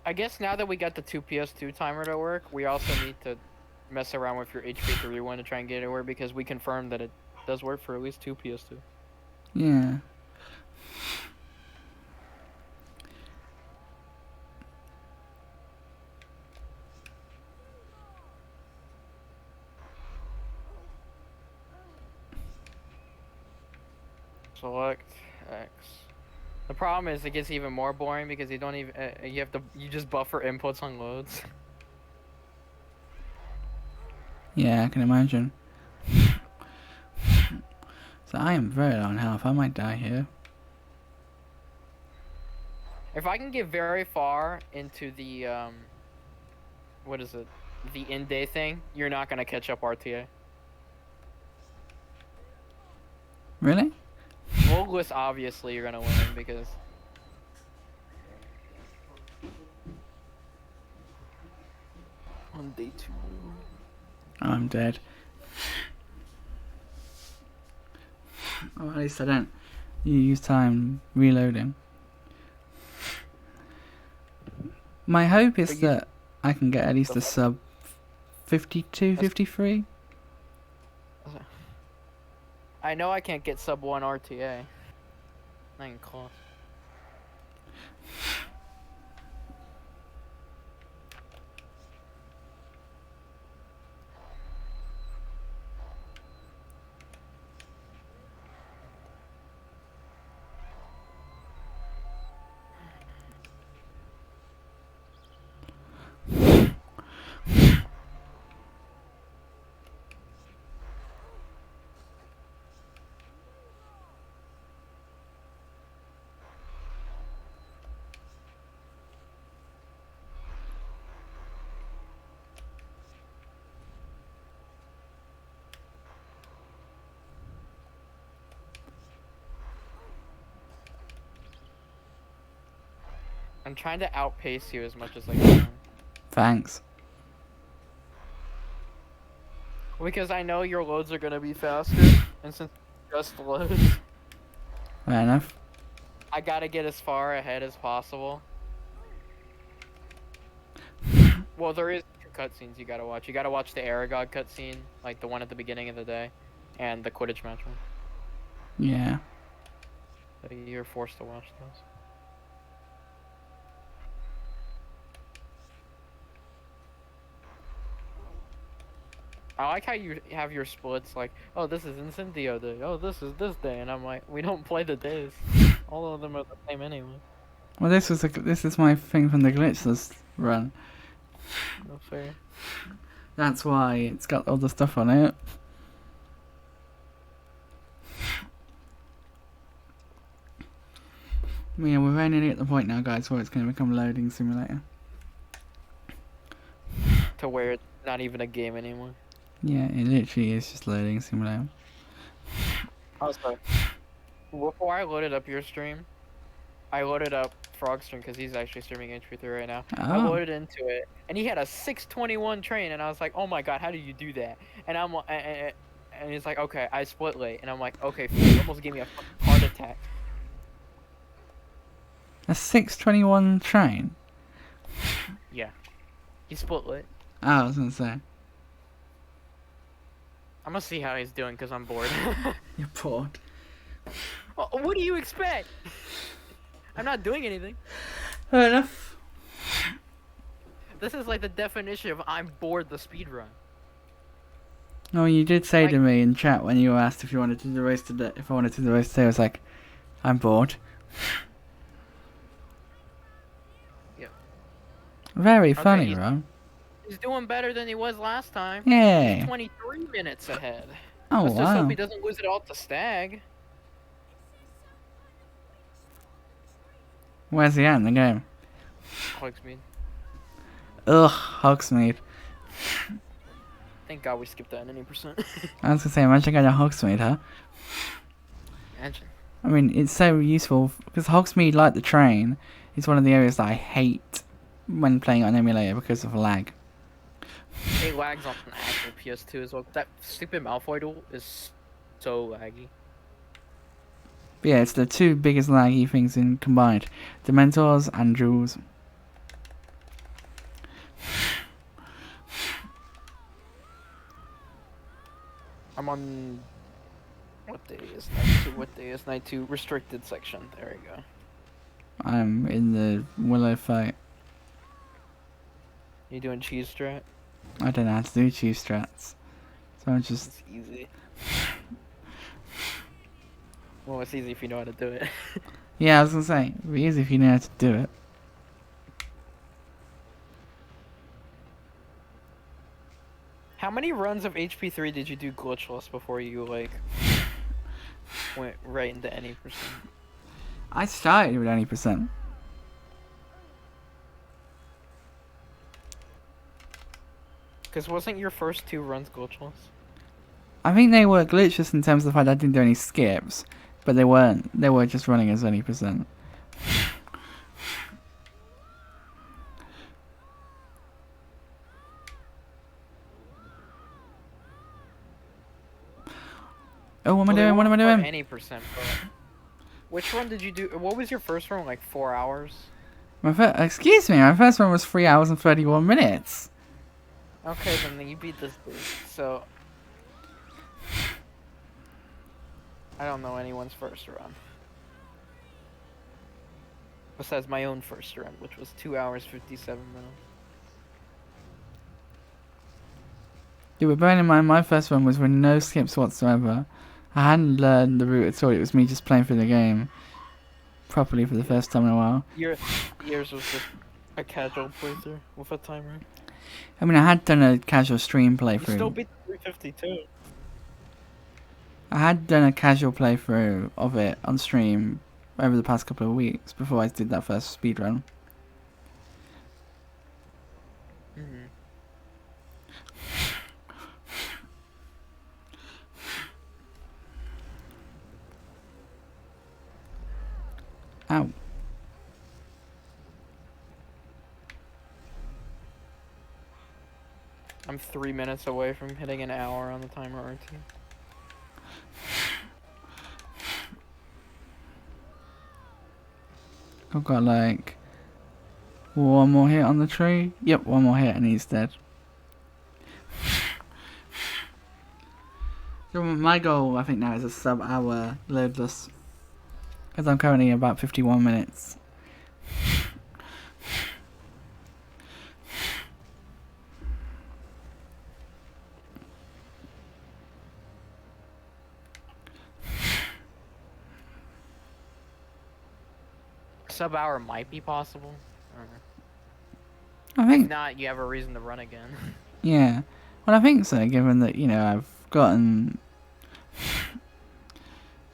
I guess now that we got the 2 PS2 timer to work, we also need to mess around with your HP3 one to try and get it to work because we confirmed that it does work for at least 2 PS2. Yeah. Select X. The problem is it gets even more boring because you don't even you just buffer inputs on loads. Yeah, I can imagine. So I am very low on health. I might die here. If I can get very far into the what is it? The end day thing, you're not gonna catch up RTA. Really? Loadless, obviously, you're gonna win because. On day 2. I'm dead. Oh, at least I don't. You use time reloading. My hope is that I can get at least a sub 52, 53. I know I can't get sub 1 RTA. Not even close. I'm trying to outpace you as much as I can. Thanks. Because I know your loads are gonna be faster, and since just loads, Fair enough. I gotta get as far ahead as possible. Well, there is 2 cutscenes you gotta watch. You gotta watch the Aragog cutscene, like the one at the beginning of the day, and the Quidditch match one. Yeah. You're forced to watch those. I like how you have your splits like, oh, this is Incendio Day, oh, this is this day, and I'm like, we don't play the days. All of them are the same anyway. Well, this is my thing from the glitchless run. No fair. That's why it's got all the stuff on it. Yeah, we're very nearly at the point now, guys, where it's going to become loading simulator. To where it's not even a game anymore. Yeah, it literally is just loading simulator. Oh, sorry. Before I loaded up your stream, I loaded up Frog's stream because he's actually streaming HP3 right now. I Oh. loaded into it, and he had a 621 train, and I was like, oh my god, how do you do that? And I'm and he's like, okay, I split late, and I'm like, okay, you almost gave me a fucking heart attack. A 621 train? Yeah. He split late. Oh, I was going to say. I'm gonna see how he's doing because I'm bored. You're bored. Well, what do you expect? I'm not doing anything. Fair enough. This is like the definition of I'm bored the speedrun. Oh, you did say Like- to me in chat when you were asked if you wanted to do the race today, if I wanted to do the race today, I was like, I'm bored. Yeah. Very Okay, funny, he's- Ron. He's doing better than he was last time. Yay. He's 23 minutes ahead. Oh, Let's just wow. hope he doesn't lose it all to Stag. Where's he at in the game? Hogsmeade. Ugh, Hogsmeade. Thank God we skipped that 90%. I was going to say, imagine going to Hogsmeade, huh? Imagine. I mean, it's so useful, because Hogsmeade, like the train, is one of the areas that I hate when playing on an emulator because of lag. It lags on an actual PS2 as well. That stupid Malfoy duel is so laggy. But yeah, it's the 2 biggest laggy things in combined. Dementors and Jewels. I'm on. What day is night 2? What day is night 2? Restricted section. There we go. I'm in the Willow fight. You doing cheese strat? I don't know how to do cheese strats. So I'm just... It's easy. Well, it's easy if you know how to do it. Yeah, I was gonna say, it'd be easy if you knew how to do it. How many runs of HP3 did you do glitchless before you, like, went right into any percent? I started with 90%. Because wasn't your first 2 runs glitchless? I think they were glitches in terms of the fact that I didn't do any skips, but they weren't. They were just running as 20%. Oh, what am I doing? What am I doing? Any percent, but which one did you do? What was your first run? Like 4 hours? Excuse me, my first one was 3 hours and 31 minutes. Okay, then you beat this dude. So I don't know anyone's first run. Besides my own first run, which was 2 hours 57 minutes. Yeah, but bearing in mind, my first one was with no skips whatsoever. I hadn't learned the route at all. It was me just playing through the game properly for the first time in a while. Yours was just a casual playthrough with a timer. I mean, I had done a casual stream playthrough. You still beat 352. I had done a casual playthrough of it on stream over the past couple of weeks before I did that first speedrun. Mm-hmm. Ow. I'm 3 minutes away from hitting an hour on the timer RT. I've got like one more hit on the tree. Yep, one more hit and he's dead. So my goal, I think now, is a sub-hour loadless. Because I'm currently about 51 minutes. Sub-hour might be possible. I If think, not, you have a reason to run again. yeah. Well, I think so, given that, you know, I've gotten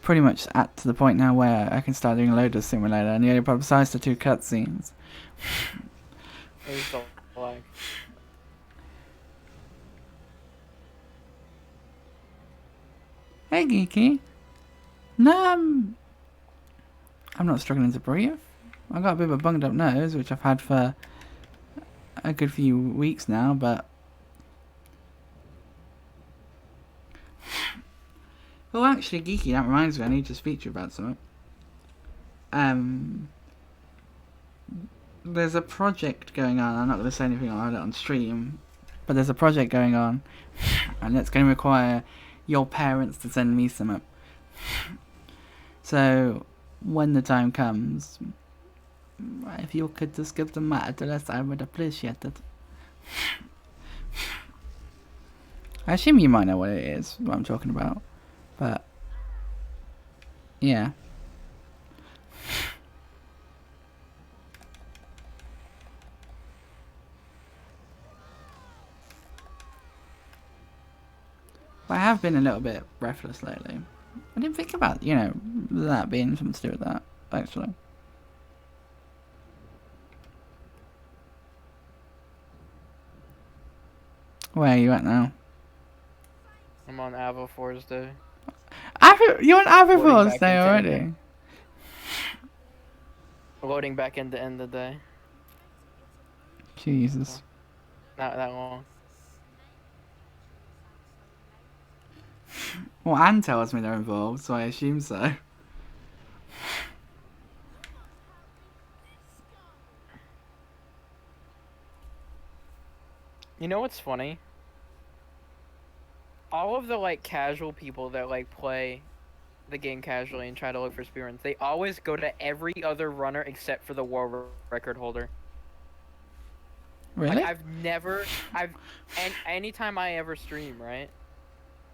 pretty much to the point now where I can start doing a loadless simulator, and the only problem, besides the 2 cutscenes. There's the lag. Hey, Geeky. No, I'm not struggling to breathe. I've got a bit of a bunged up nose, which I've had for a good few weeks now, but... Oh, actually, Geeky, that reminds me, I need to speak to you about something. There's a project going on, I'm not going to say anything about it on stream, but there's a project going on, and it's going to require your parents to send me some. So, when the time comes, if you could just give them my address, I would appreciate it. I assume you might know what it is, what I'm talking about, but yeah. But I have been a little bit breathless lately. I didn't think about, you know, that being something to do with that, actually. Where are you at now? I'm on Ava Force Day. You're on Ava Loading Force back Day into already? Loading back into end of the day. Jesus. Not that long. Well, Anne tells me they're involved, so I assume so. You know what's funny? all of the like casual people that like play the game casually and try to look for speedruns, they always go to every other runner except for the world record holder. Really? Like and anytime I ever stream, right,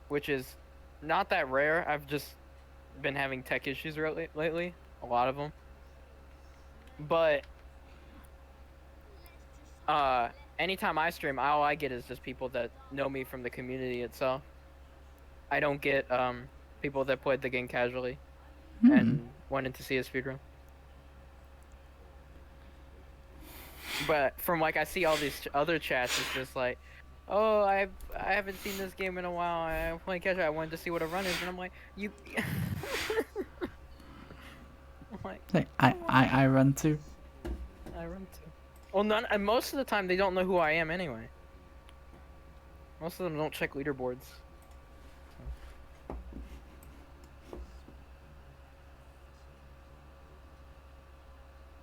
which is not that rare. I've just been having tech issues lately, a lot of them. But anytime I stream, all I get is just people that know me from the community itself. I don't get people that played the game casually and wanted to see a speedrun. But from like I see all these other chats, it's just like, oh, I haven't seen this game in a while. I'm playing casual. I wanted to see what a run is, and I'm like, you. I'm like, Like, I run too. I run too. Well, and most of the time they don't know who I am anyway. Most of them don't check leaderboards. So.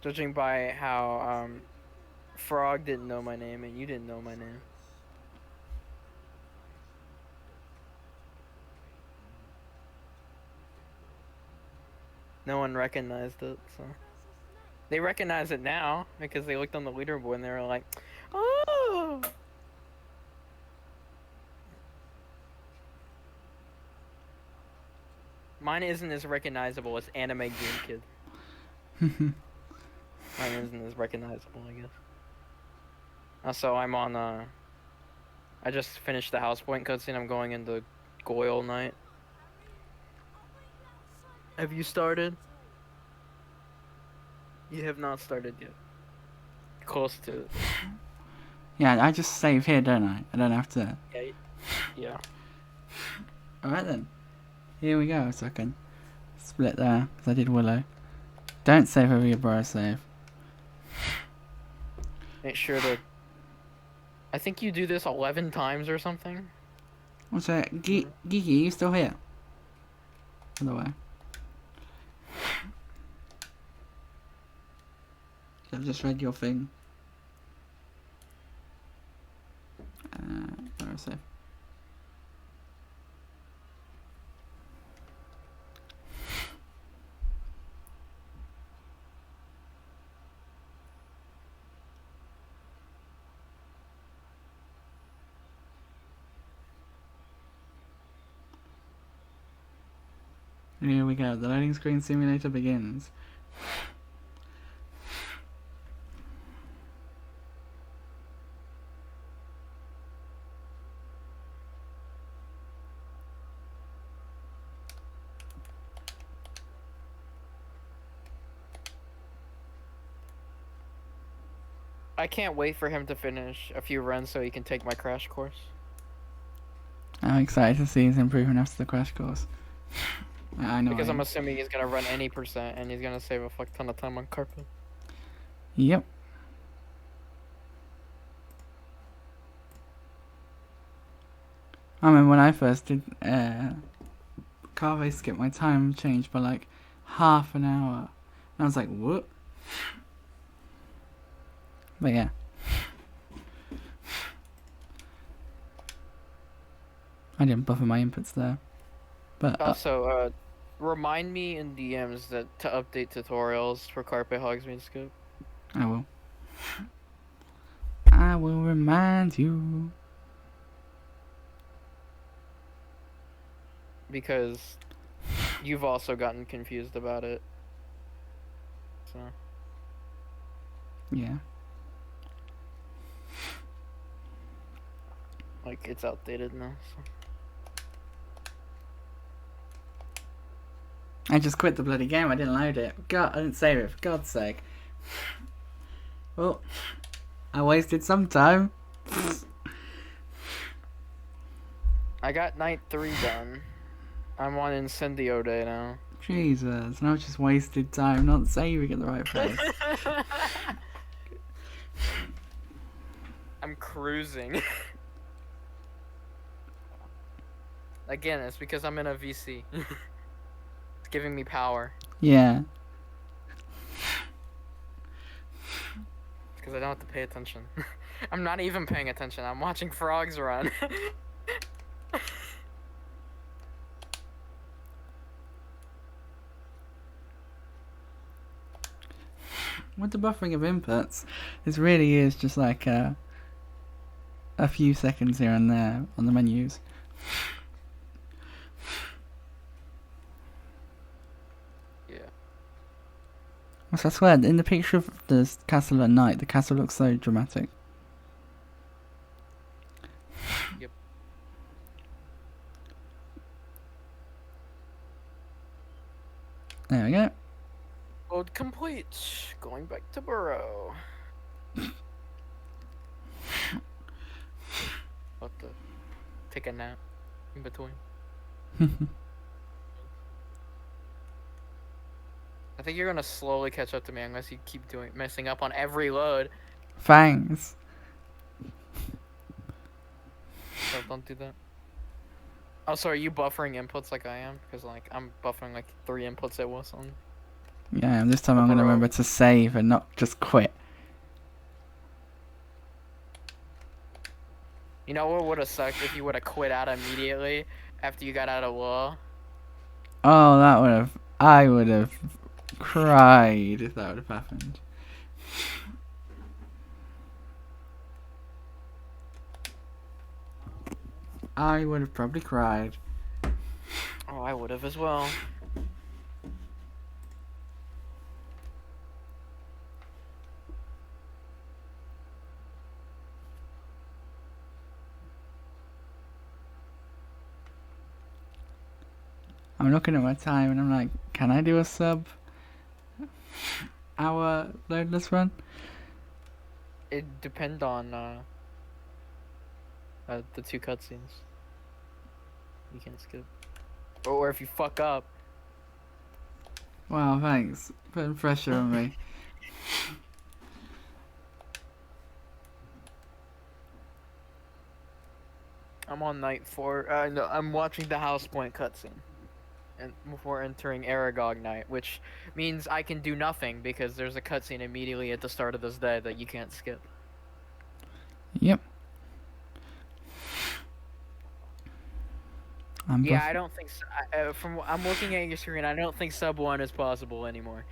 Judging by how Frog didn't know my name and you didn't know my name. No one recognized it, so they recognize it now because they looked on the leaderboard and they were like, "Oh." Mine isn't as recognizable as Anime Game Kid. Mine isn't as recognizable, I guess. Also, I'm on I just finished the House Point cutscene. I'm going into Goyle Night. Have you started? You have not started yet. Close to it. Yeah, I just save here, don't I? I don't have to. Yeah. Alright then. Here we go, so I can split there, because I did Willow. Don't save over your bro save. Make sure to... I think you do this 11 times or something. What's that? Geeky, you still here? By the way. I've just read your thing. Bro save. Here we go, the loading screen simulator begins. I can't wait for him to finish a few runs so he can take my crash course. I'm excited to see his improvement after the crash course. I know. Because I'm assuming he's gonna run any percent and he's gonna save a fuck ton of time on carpet. Yep. I remember when I first did Carve skipped my time change by like half an hour. And I was like, what? But yeah. I didn't buffer my inputs there. But Also, remind me in DMs that to update tutorials for Carpet Hogsmeade Scope. I will. I will remind you. Because you've also gotten confused about it. So. Yeah. Like, it's outdated now, so. I just quit the bloody game, I didn't load it. God, I didn't save it, for God's sake. Well, I wasted some time. I got night 3 done. I'm on Incendio Day now. Jesus, and I just wasted time not saving at the right place. I'm cruising. Again, it's because I'm in a VC. It's giving me power. Yeah. Because I don't have to pay attention. I'm not even paying attention. I'm watching frogs run. with the buffering of inputs, this really is just like a few seconds here and there on the menus. Yeah. I swear, in the picture of the castle at night, the castle looks so dramatic. Yep. There we go. Load complete. Going back to burrow. About to take a nap in between. I think you're gonna slowly catch up to me unless you keep messing up on every load. Thanks. So don't do that. Oh, so are you buffering inputs like I am? Because like I'm buffering like 3 inputs at once on. Yeah, this time I'm gonna remember to save and not just quit. You know what would have sucked if you would have quit out immediately after you got out of wall? Oh, that would have. I would have cried if that would have happened. I would have probably cried. Oh, I would have as well. I'm looking at my time and I'm like, can I do a sub-hour loadless run? It depend on the 2 cutscenes. You can skip. Or if you fuck up. Wow, thanks. Putting pressure on me. I'm on night 4. No, I'm watching the House Point cutscene. And before entering Aragog night, which means I can do nothing because there's a cutscene immediately at the start of this day that you can't skip. Yep. Yeah, I don't think from I'm looking at your screen. I don't think sub 1 is possible anymore.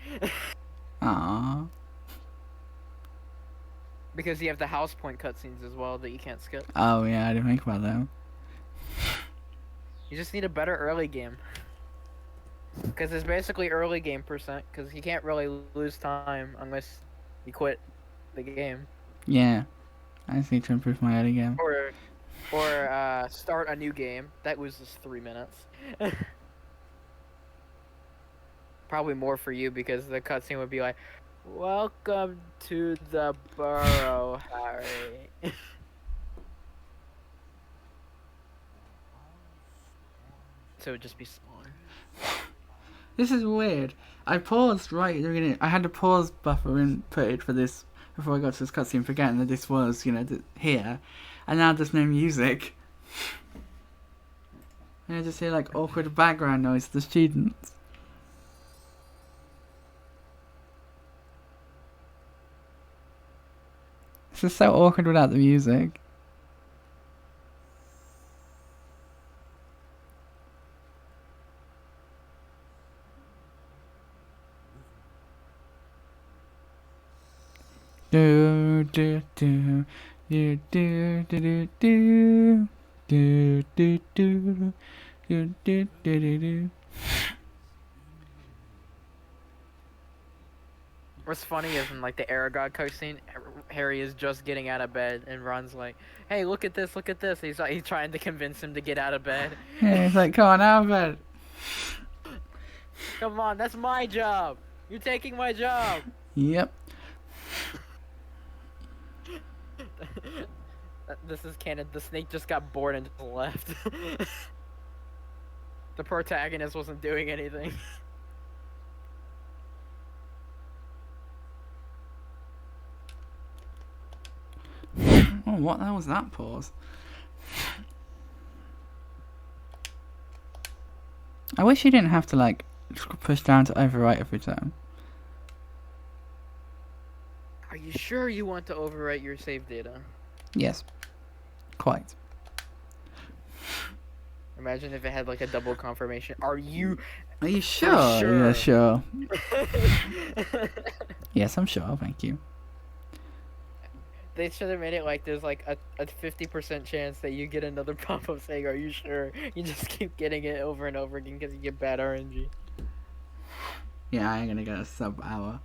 Aww. Because you have the House Point cutscenes as well that you can't skip. Oh yeah, I didn't think about that. You just need a better early game. Because it's basically early game percent. Because you can't really lose time unless you quit the game. Yeah, I just need to improve my early game. Or start a new game. That loses 3 minutes. Probably more for you because the cutscene would be like, "Welcome to the burrow, Harry." So it would just be smaller. This is weird. I paused right at the beginning. I had to pause buffer inputted for this before I got to this cutscene, forgetting that this was, here. And now there's no music. And I just hear like awkward background noise to the students. This is so awkward without the music. Do do do do do do do do do do do do do do. What's funny is in like the Aragog cutscene, Harry is just getting out of bed and Ron's like, "Hey, look at this, look at this." He's trying to convince him to get out of bed. Yeah, it's like, come on, out of bed. Come on, that's my job. You're taking my job. Yep. This is canon. The snake just got bored and just left. The protagonist wasn't doing anything. Oh, what the hell was that pause? I wish you didn't have to, like, push down to overwrite every time. Are you sure you want to overwrite your save data? Yes. Quite. Imagine if it had, like, a double confirmation. Are you sure? sure? Yeah, sure. Yes, I'm sure. Thank you. They should have made it like there's like a 50% chance that you get another pop-up saying, "Are you sure?" You just keep getting it over and over again because you get bad RNG. Yeah, I'm gonna get a sub-hour.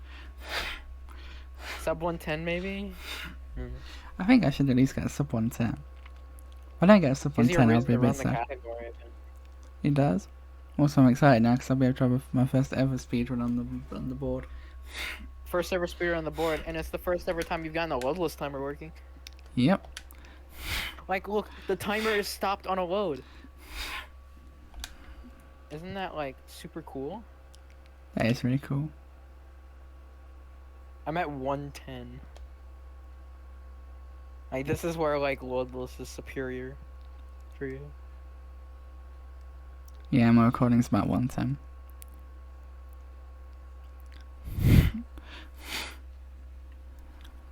Sub 110 maybe. I think I should at least get a sub 110. If I don't get a sub Gives you a 110, I'll reason be a to bit run the sad. category. I think. It does. Also, I'm excited now because I'll be able to have my first ever speedrun on the board. First ever speeder on the board, and it's the first ever time you've gotten a loadless timer working. Yep. Like, look, the timer is stopped on a load. Isn't that like super cool? That is really cool. I'm at 110. Like, this is where like loadless is superior for you. Yeah, my recording's about 110.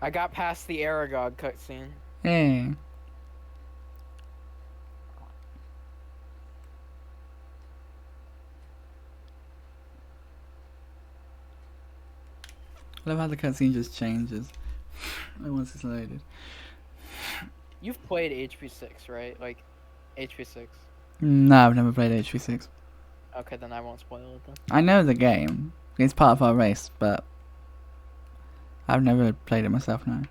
I got past the Aragog cutscene. Hey. I love how the cutscene just changes once it's loaded. You've played HP6, right? Like, HP6. No, I've never played HP6. Okay, then I won't spoil it then. I know the game. It's part of our race, but I've never played it myself now.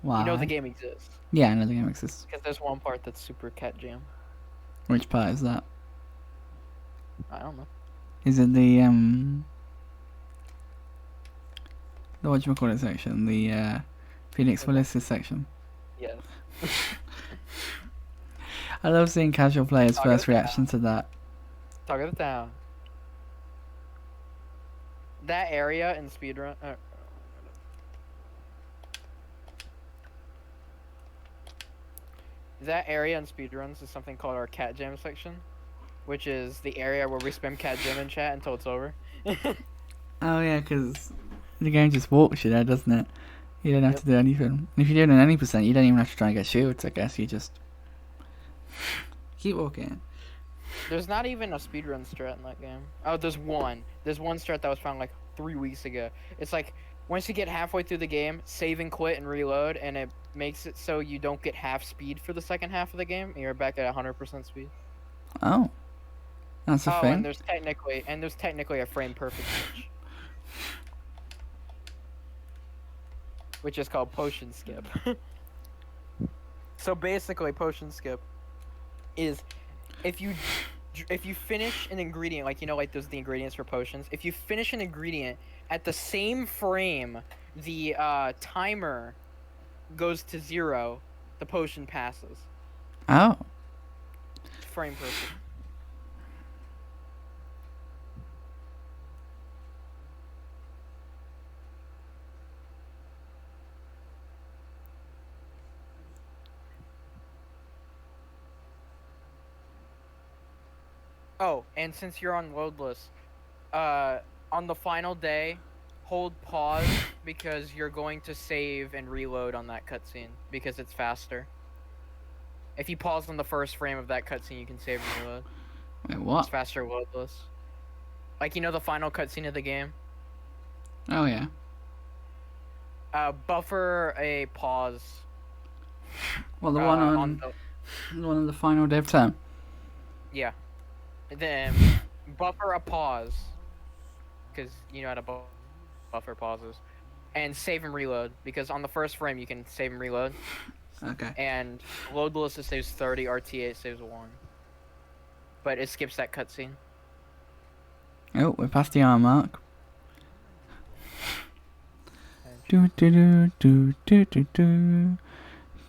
Why? You know the game exists. Yeah, I know the game exists. Because there's one part that's super cat jam. Which part is that? I don't know. Is it the whatchamacallit section? The Phoenix Willis section? Yes. I love seeing casual players' Talk first it reaction to that. Talk it down. That area in speedrun. That area in speedruns is something called our cat jam section, which is the area where we spam cat jam in chat until it's over. Oh yeah, because the game just walks you there, doesn't it? You don't have to do anything. And if you're doing an any percent, you don't even have to try and get shields. I guess you just keep walking. There's not even a speedrun strat in that game. Oh, there's one. There's one strat that was found like 3 weeks ago. It's like, once you get halfway through the game, save and quit and reload, and it makes it so you don't get half speed for the second half of the game, and you're back at 100% speed. Oh. That's a thing? And there's technically a frame perfect glitch. Which is called potion skip. So basically, potion skip is if you finish an ingredient, like, you know, like there's the ingredients for potions. If you finish an ingredient at the same frame the timer goes to 0, the potion passes. Oh. Frame perfect. Oh, and since you're on loadless, on the final day, hold pause because you're going to save and reload on that cutscene because it's faster. If you pause on the first frame of that cutscene, you can save and reload. Wait, what? It's faster loadless. Like, you know the final cutscene of the game? Oh yeah. Buffer a pause. Well, the one on the one on the final dev term. Yeah. Then buffer a pause, because you know how to buffer pauses, and save and reload, because on the first frame you can save and reload. Okay. And loadless it saves 30, RTA saves 1, but it skips that cutscene. Oh, we're past the hour mark. Do do do do do do do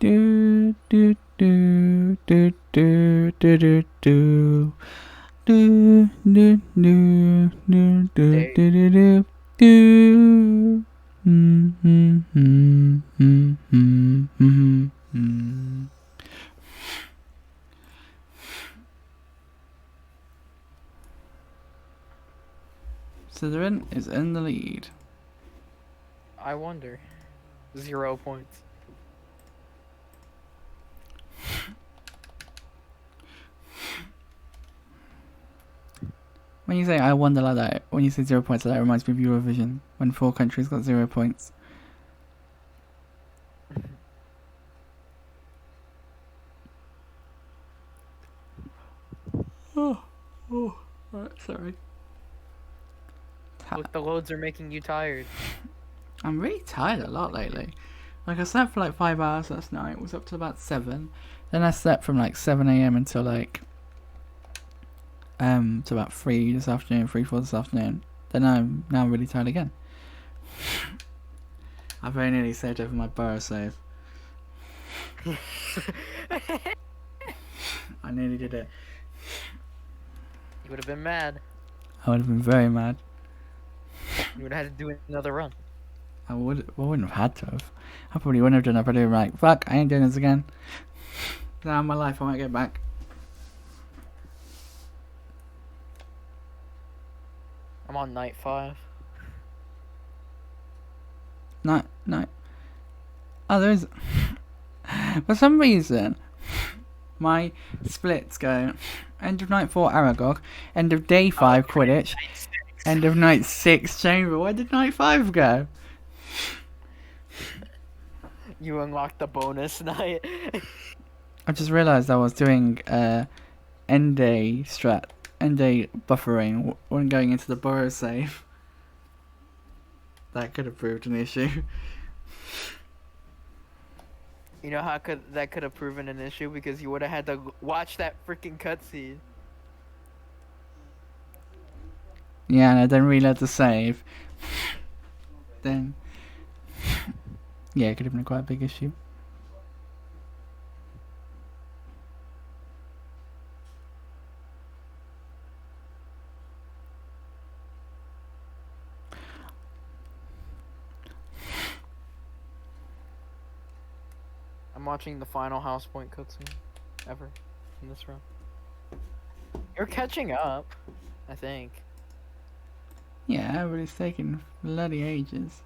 do do do do do do do do. Do do do do do do do do. Slytherin is in the lead. I wonder. 0 points. When you say I wonder like that, when you say 0 points like that, it reminds me of Eurovision, when 4 countries got 0 points. Oh, right, sorry. Look, the loads are making you tired. I'm really tired a lot lately. Like, I slept for like 5 hours last night, was up to about 7. Then I slept from like 7 a.m. until like, to about 3 this afternoon, 3, 4 this afternoon. Then I'm now really tired again. I very nearly saved over my burrow save. I nearly did it. You would have been mad. I would have been very mad. You would have had to do another run. I wouldn't have had to have. I probably wouldn't have done it. I'd probably been like, fuck, I ain't doing this again. Now in my life, I won't get back. I'm on night 5. No. Oh, there is. For some reason, my splits go end of night 4 Aragog, end of day 5 Quidditch, end of night 6 Chamber. Where did night 5 go? You unlocked the bonus night. I just realised I was doing end day buffering when going into the burrow save. That could have proved an issue. You know how that could have proven an issue? Because you would have had to watch that freaking cutscene. Yeah, and I didn't reload the save. Then, yeah, it could have been quite a big issue. I'm watching the final house point cutscene ever in this run. You're catching up, I think. Yeah, but it's taken bloody ages.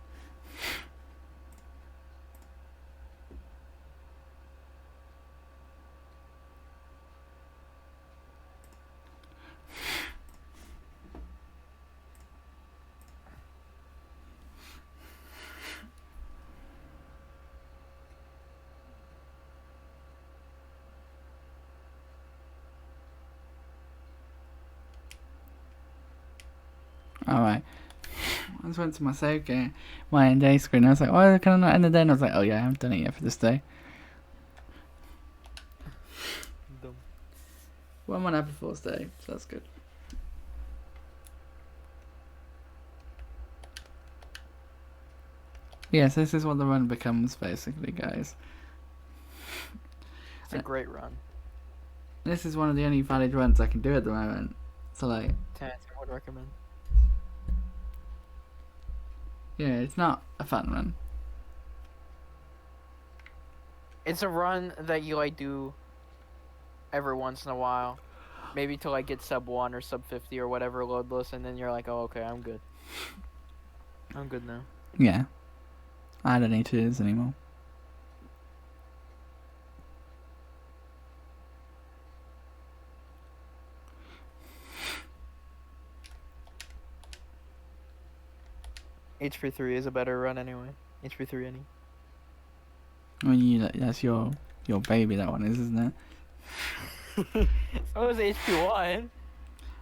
Alright. I just went to my save game, my end day screen. I was like, oh, can I not end the day? And I was like, oh yeah, I haven't done it yet for this day. Dumb. Well, I'm on Apple day, so that's good. Yes, this is what the run becomes, basically, guys. It's a great run. This is one of the only valid runs I can do at the moment. So, like, 10 I would recommend. yeah, it's not a fun run. It's a run that you like do every once in a while. Maybe till I get sub 1 or sub 50 or whatever loadless, and then you're like, oh, okay, I'm good. I'm good now. Yeah. I don't need to do this anymore. HP3 is a better run anyway. HP3 any. I mean, that's your baby, that one is, isn't it? So is HP1.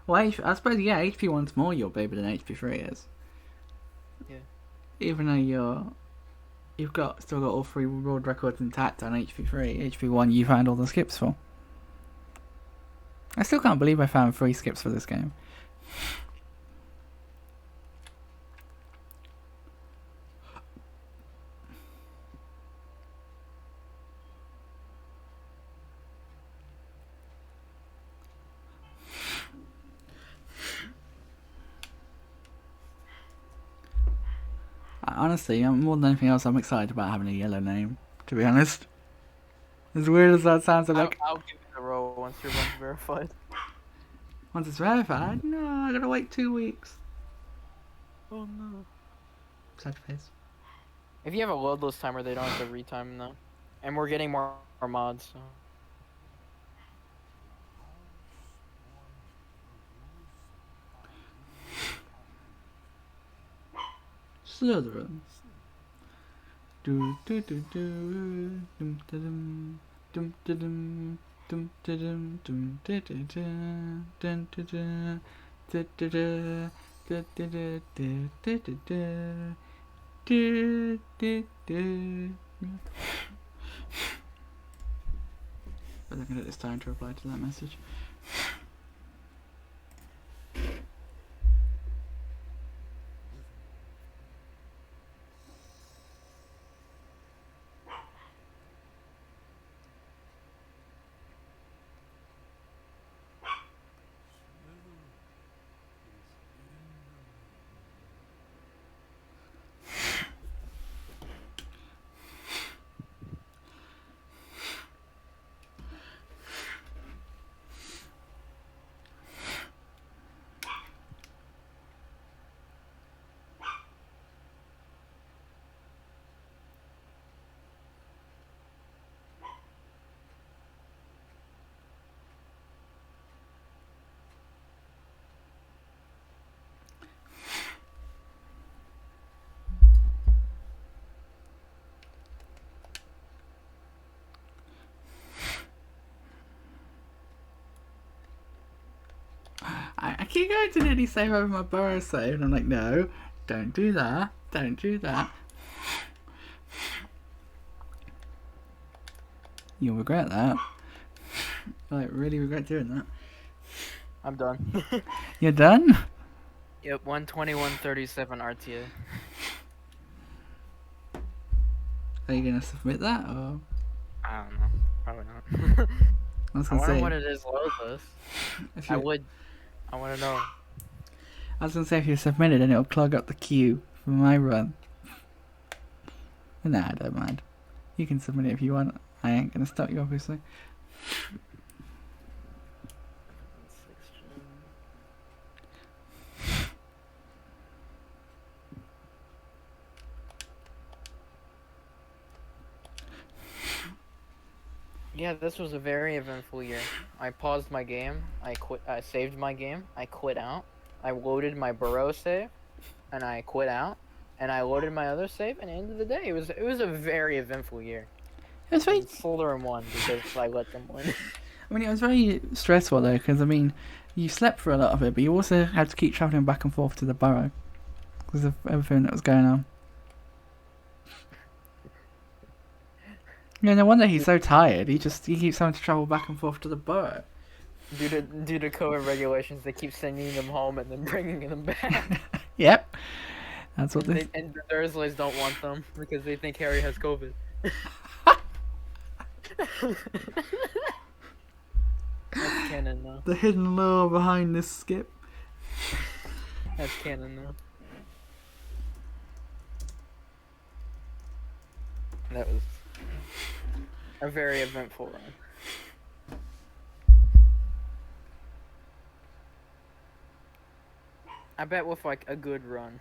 Well, I suppose, yeah, HP1's more your baby than HP3 is. Yeah. Even though you've still got all 3 world records intact on HP3. HP1 you found all the skips for. I still can't believe I found 3 skips for this game. Honestly, more than anything else, I'm excited about having a yellow name, to be honest. As weird as that sounds, I'll give it a roll once your run's verified. Once it's verified? No, I gotta wait 2 weeks. Oh no. Sad face. If you have a loadless timer, they don't have to retime though. And we're getting more mods, so. Slytherins. Do do do do dum dum dum dum dum dum dum dum dum dum but I can at this time to reply to that message. I keep going to nearly save over my burrow save, and I'm like, no, don't do that, don't do that. You'll regret that. I really regret doing that. I'm done. You're done? Yep, 121.37 RTA. Are you gonna submit that, or? I don't know. Probably not. I was I gonna wonder say. what it is loadless. If you, I want to know. I was gonna say if you submit it, then it'll clog up the queue for my run. But nah, I don't mind. You can submit it if you want. I ain't gonna stop you, obviously. Yeah, this was a very eventful year. I paused my game. I quit. I saved my game. I quit out. I loaded my burrow save, and I quit out. And I loaded my other save. And at the end of the day, it was a very eventful year. It was very. Slytherin won because I let them win. I mean, it was very stressful though, because I mean, you slept for a lot of it, but you also had to keep travelling back and forth to the burrow because of everything that was going on. Yeah, no wonder he's so tired. He keeps having to travel back and forth to the burrow. Due to COVID regulations, they keep sending them home and then bringing them back. Yep, that's what this. And the Dursleys don't want them because they think Harry has COVID. That's canon now. The hidden lore behind this skip. That's canon now. That was a very eventful run. I bet with like a good run,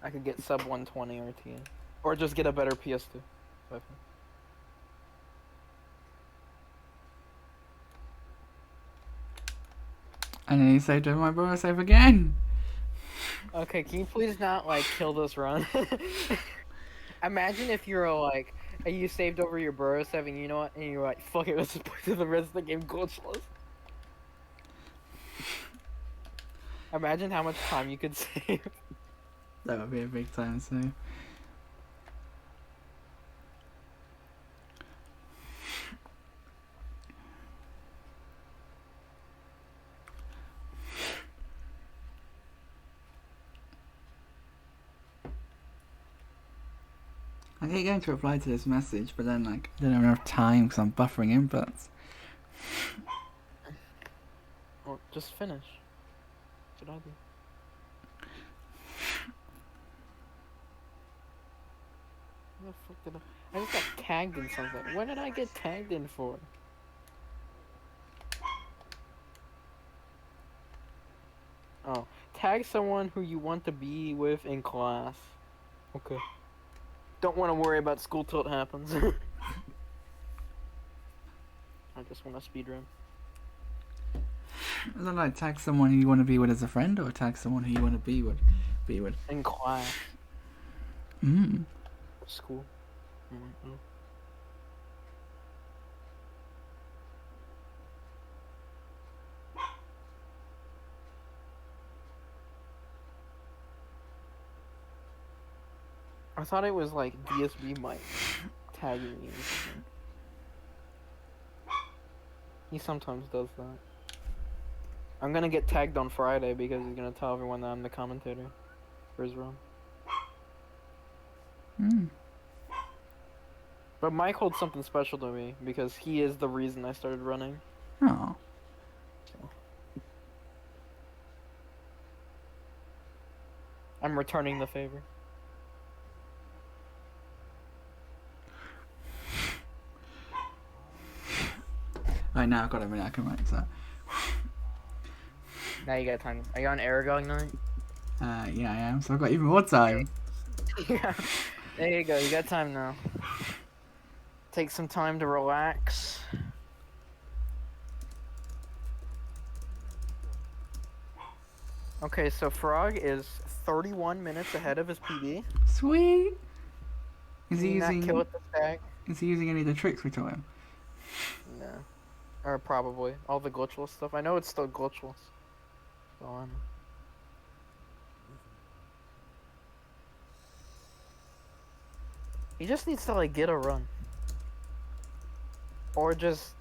I could get sub 120 RTA, or just get a better PS2. And then he saved over my burrow save again. Okay, can you please not like kill this run? Imagine if you're like, you saved over your burrow save, and you know what, and you're like, fuck it, let's just play through the rest of the game glitchless. Imagine how much time you could save. That would be a big time save. I keep going to reply to this message, but then like I don't have enough time because I'm buffering inputs. Well, just finish. What I do? What the fuck did I just got tagged in something. What did I get tagged in for? Oh, tag someone who you want to be with in class. Okay. Don't want to worry about school till it happens. I just want to speedrun. I don't know, tag someone who you want to be with as a friend, or tag someone who you want to be with. In class. Mm. School. I'm like, oh. I thought it was like DSB might tagging me or something. He sometimes does that. I'm gonna get tagged on Friday because he's gonna tell everyone that I'm the commentator for his run. Mm. But Mike holds something special to me because he is the reason I started running. Oh. So. I'm returning the favor. Right now I've got a minute I can write that. Now you got time. Are you on Aragog night? Yeah I am, so I've got even more time. Yeah. There you go, you got time now. Take some time to relax. Okay, so Frog is 31 minutes ahead of his PB. Sweet! Is Can he you not using kill it the stack? Is he using any of the tricks we taught him? No. Or probably. All the glitchless stuff. I know it's still glitchless. So I know. He just needs to like get a run. Or just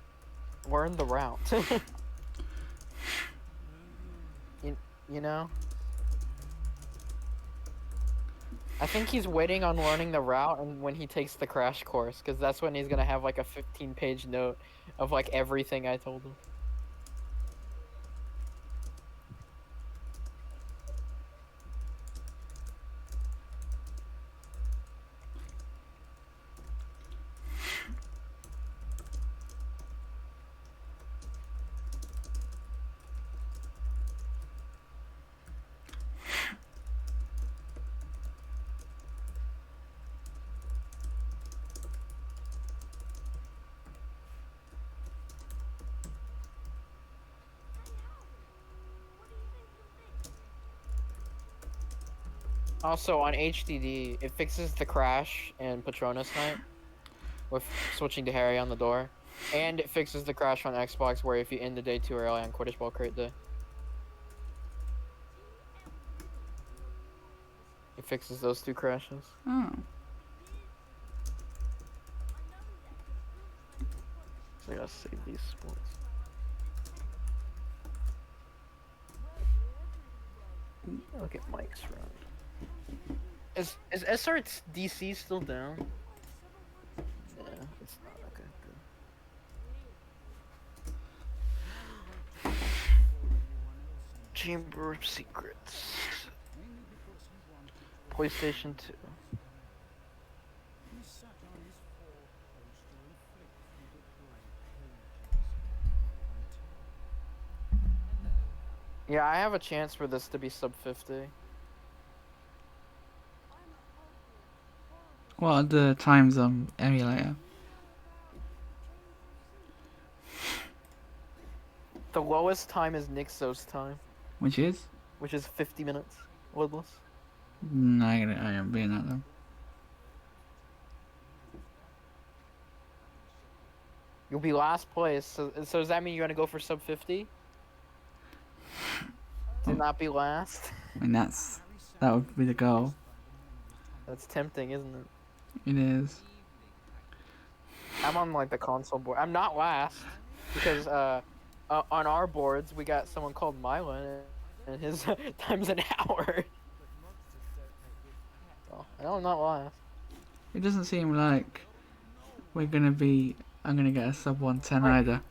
learn the route. you know? I think he's waiting on learning the route and when he takes the crash course, because that's when he's gonna have like a 15-page note of like everything I told him. Also, on HDD, it fixes the crash in Patronus Night with switching to Harry on the door. And it fixes the crash on Xbox where if you end the day too early on Quidditch Ball Crate Day. It fixes those two crashes. Oh. So I gotta save these sports. Look at Mike's run. Is SRDC still down? Yeah, it's not. Okay, good. Chamber of Secrets. PlayStation 2. Yeah, I have a chance for this to be sub 50. What are the times on emulator? The lowest time is Nixo's time, Which is? which is 50 minutes. Loadless. No, I am being that then. You'll be last place. So does that mean you're gonna go for sub 50? To not be last? I mean that would be the goal. That's tempting, isn't it? It is. I'm on like the console board. I'm not last because on our boards we got someone called Mylan and his time's an hour. So, I know I'm not last. It doesn't seem like I'm gonna get a sub 110 either.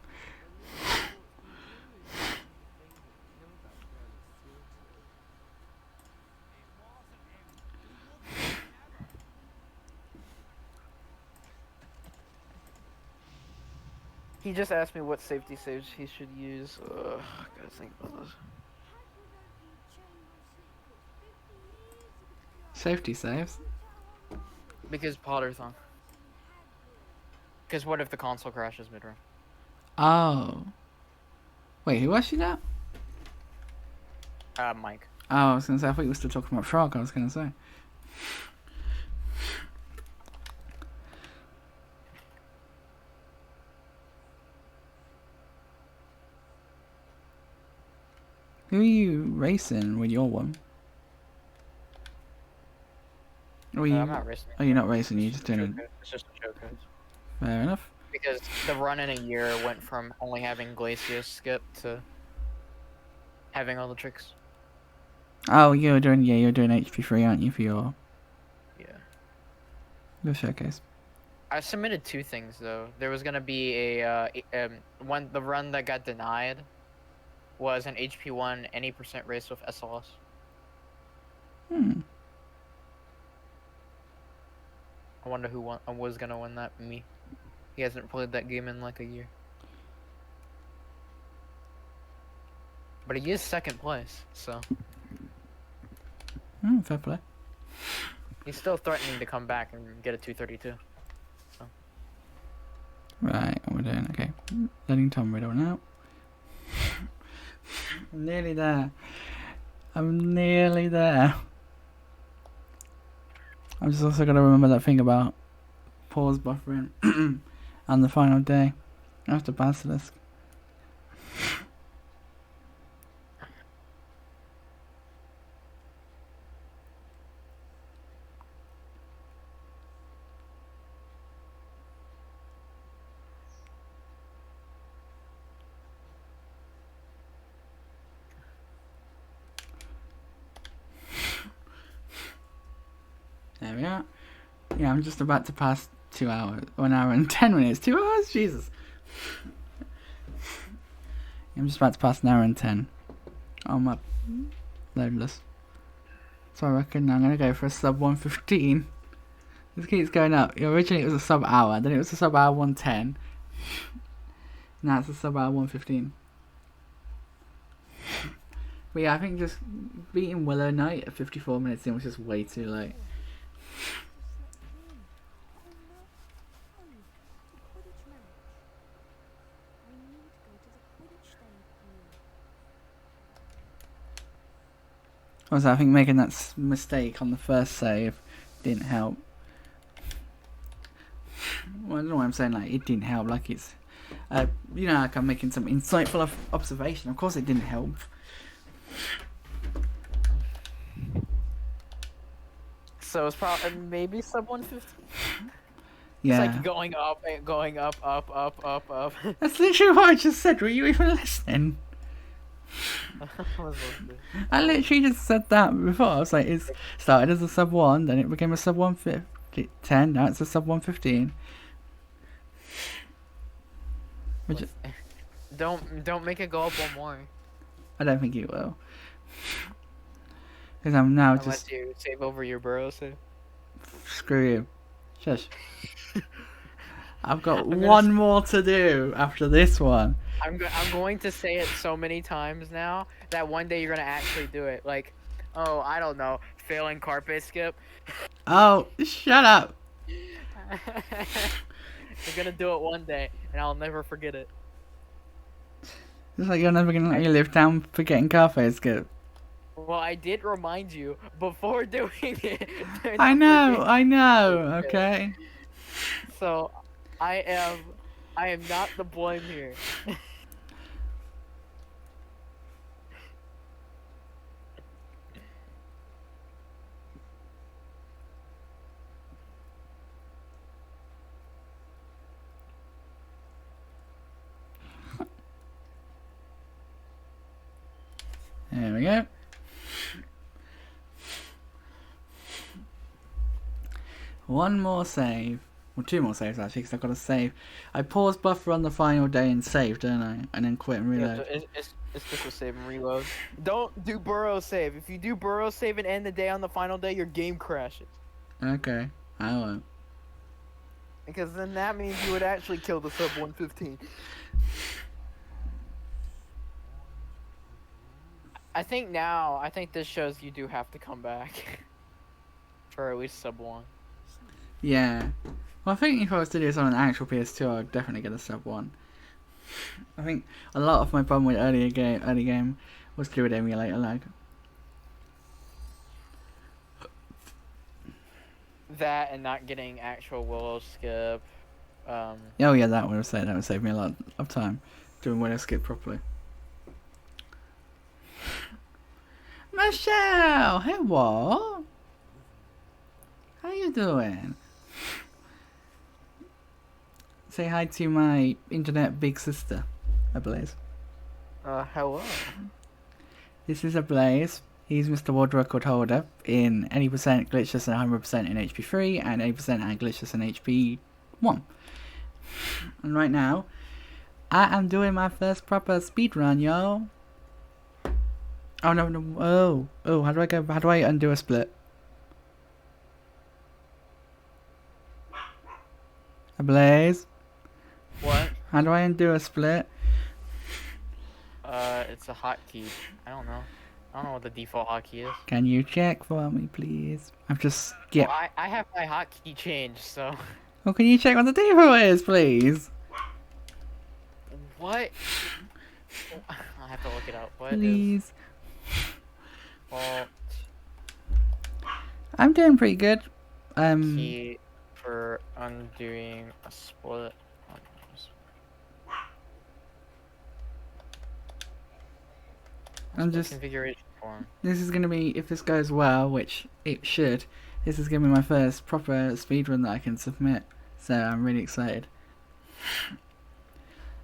He just asked me what safety saves he should use. Gotta think about this. Safety saves? Because Potterthon. Because what if the console crashes mid-run? Oh. Wait, who asked you that? Mike. Oh, I was gonna say, I thought you were still talking about Frog, I was gonna say. Who are you racing with your one? Or I'm not racing. Oh, you're not racing. You're just doing it. It's just a showcase. Fair enough. Because the run in a year went from only having Glacius skip to having all the tricks. Oh, you're doing HP3, aren't you, for your showcase? I submitted 2 things though. There was gonna be one. The run that got denied was an HP1 any percent race with SLS. I wonder who was gonna win that. Me. He hasn't played that game in like a year. But he is 2nd place, so. Fair play. He's still threatening to come back and get a 232. So. Right, what we're doing, okay. Letting Tom Riddle now. I'm nearly there. I'm nearly there. I'm just also going to remember that thing about pause buffering and the final day after Basilisk. There we are. Yeah, I'm just about to pass 2 hours. 1 hour and 10 minutes. 2 hours? Jesus. I'm just about to pass an hour and 10. I'm up. Loadless. So I reckon I'm going to go for a sub 115. This keeps going up. Originally it was a sub hour. Then it was a sub hour 110. Now it's a sub hour 115. But yeah, I think just beating Willow Knight at 54 minutes in was just way too late. Also, I think making that mistake on the first save didn't help. Well, I don't know why I'm saying like it didn't help. Like it's, you know, like I'm making some insightful observation. Of course, it didn't help. So it's probably maybe sub 150. Yeah. It's like going up, up. That's literally what I just said. Were you even listening? I literally just said that before. I was like, it started as a sub 1, then it became a sub 110, now it's a sub 115. Don't make it go up 1 more. I don't think it will. Because I'm now Unless you save over your burrow save. Screw you. Shush. I've got one more to do after this one. I'm going to say it so many times now that one day you're gonna actually do it. Like, oh, I don't know, failing carpet skip. Oh, shut up. You're gonna do it one day, and I'll never forget it. It's like you're never gonna let me live down forgetting carpet skip. Well, I did remind you before doing it. I know, okay. So, I am not the blame here. There we go. One more save. Well, 2 more saves actually, because I've got to save. I paused buffer on the final day and saved, don't I? And then quit and reload. Yeah, it's just a save and reload. Don't do burrow save. If you do burrow save and end the day on the final day, your game crashes. Okay, I won't. Because then that means you would actually kill the sub 115. I think this shows you do have to come back. For at least sub 1. Yeah. Well, I think if I was to do this on an actual PS2, I'd definitely get a sub 1. I think a lot of my problem with early game was to do with emulator lag. That and not getting actual willow skip. Oh yeah, that would save me a lot of time doing willow skip properly. Michelle! Hey, what? How you doing? Say hi to my internet big sister, Ablaze. Hello. This is Ablaze. He's Mr. World Record Holder in 80% glitchless and 100% in HP3 and 80% and glitchless in HP1. And right now, I am doing my first proper speedrun, y'all. Oh no, oh, how do I undo a split? Ablaze? What? How do I undo a split? It's a hotkey. I don't know. I don't know what the default hotkey is. Can you check for me, please? I'm just Well, I have my hotkey changed, so. Well, can you check what the default is, please? What? I have to look it up. What is? Please. Well, I'm doing pretty good. key for undoing a split. I'm Split just. configuration form. This is gonna be, if this goes well, which it should. This is gonna be my first proper speedrun that I can submit. So I'm really excited.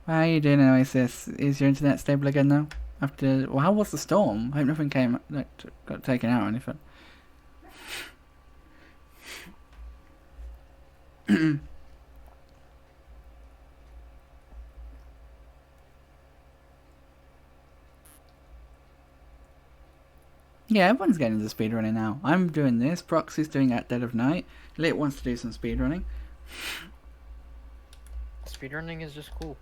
How are you doing, Oasis? Is your internet stable again now? After, well, how was the storm? I hope nothing got taken out or anything. Yeah, everyone's getting into speedrunning now. I'm doing this, Proxy's doing it at dead of night, Lit wants to do some speedrunning. Speedrunning is just cool.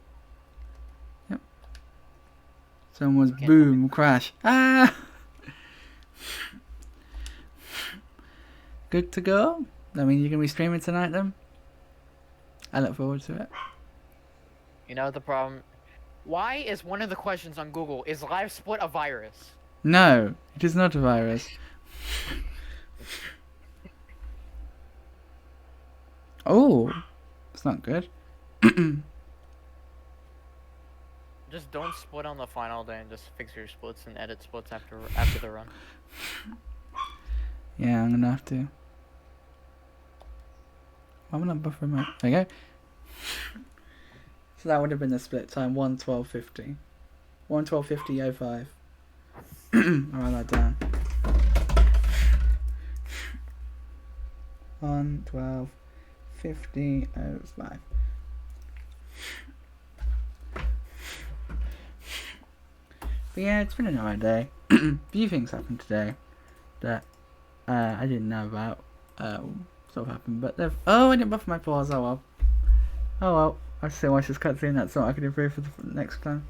Someone's Can't boom, crash. Ah! Good to go? I mean, you're going to be streaming tonight then? I look forward to it. You know the problem? Why is one of the questions on Google, is live split a virus? No, it is not a virus. Oh, it's not good. Just don't split on the final day and just fix your splits and edit splits after the run. Yeah, I'm gonna have to. Why am I not buffering my... There you go. So that would have been the split time, 1:12:50. 1:12:50:05. I'll write that down. 1:12:50:05. But yeah, it's been an alright day. A few things happened today that I didn't know about. Sort of happened, but they've... Oh, I didn't buffer my pause. Oh well. Oh well. I still watch this cutscene. That's what I can improve for the next time.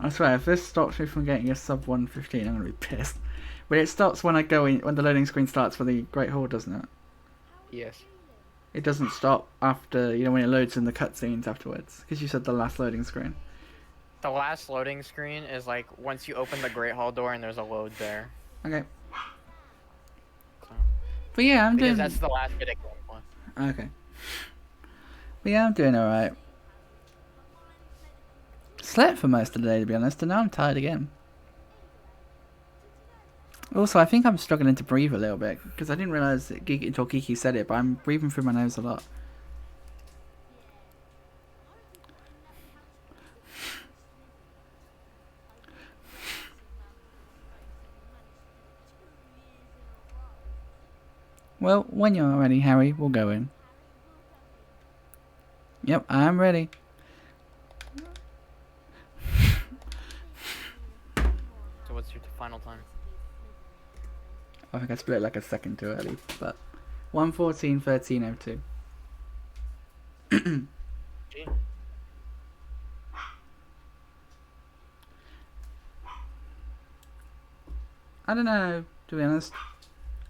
I swear, if this stops me from getting a sub 115, I'm gonna be pissed. But it stops when I go in, when the loading screen starts for the Great Hall, doesn't it? Yes. It doesn't stop after, you know, when it loads in the cutscenes afterwards. Because you said the last loading screen. The last loading screen is like once you open the Great Hall door and there's a load there. Okay. So, But yeah, I'm because doing... that's the last bit of gameplay. Okay. But yeah, I'm doing alright. Slept for most of the day, to be honest, and now I'm tired again. Also, I think I'm struggling to breathe a little bit, because I didn't realise that until Geeky said it, but I'm breathing through my nose a lot. Well, when you're ready, Harry, we'll go in. Yep, I'm ready. So what's your final time? I think I split it like a second too early, but 1:14:13:02. Gee. I don't know, to be honest.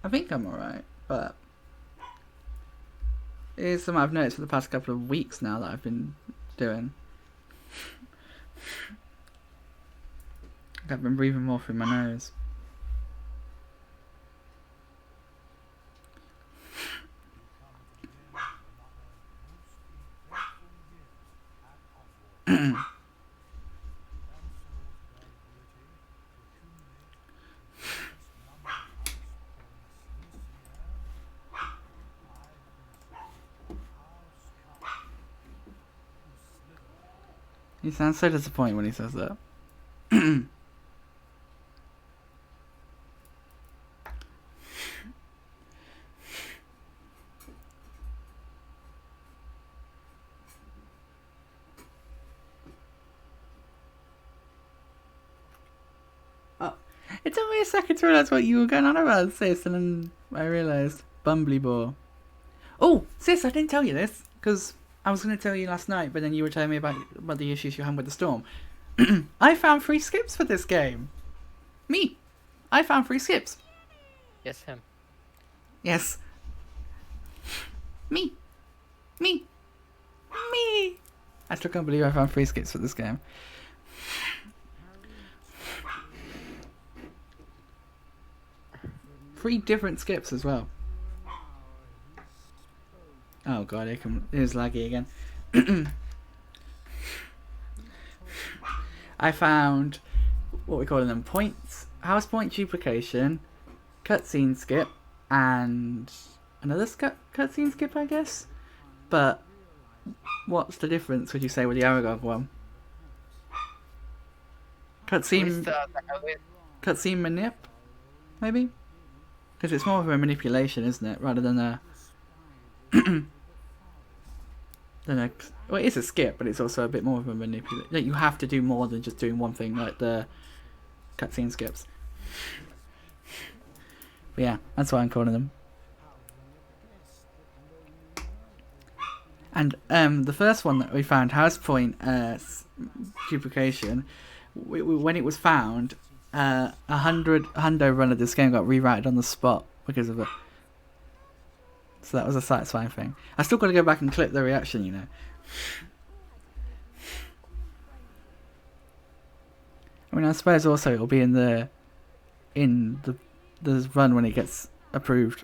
I think I'm alright, but it's something I've noticed for the past couple of weeks now that I've been doing. I've been breathing more through my nose. He sounds so disappointed when he says that. It took me a second to realise what you were going on about, sis, and then I realised. Bumbly ball. Oh, sis, I didn't tell you this, because I was going to tell you last night, but then you were telling me about the issues you had with the storm. I found 3 skips for this game. Me. I found 3 skips. Yes, him. Yes. Me. Me. Me. I still can't believe I found 3 skips for this game. Three different skips as well. Oh god, it is laggy again. I found what we call them points, house point duplication, cutscene skip, and another cutscene skip, I guess. But what's the difference, would you say, with the Aragog one? Cutscene manip, maybe? Because it's more of a manipulation, isn't it, rather than a well, it is a skip, but it's also a bit more of a manipulation. Like, you have to do more than just doing one thing, like the cutscene skips. But yeah, that's why I'm calling them. And the first one that we found, house point duplication, when it was found, a hundo run of this game got rewrited on the spot because of it. So that was a satisfying thing. I still got to go back and clip the reaction, you know. I mean, I suppose also it'll be in the run when it gets approved.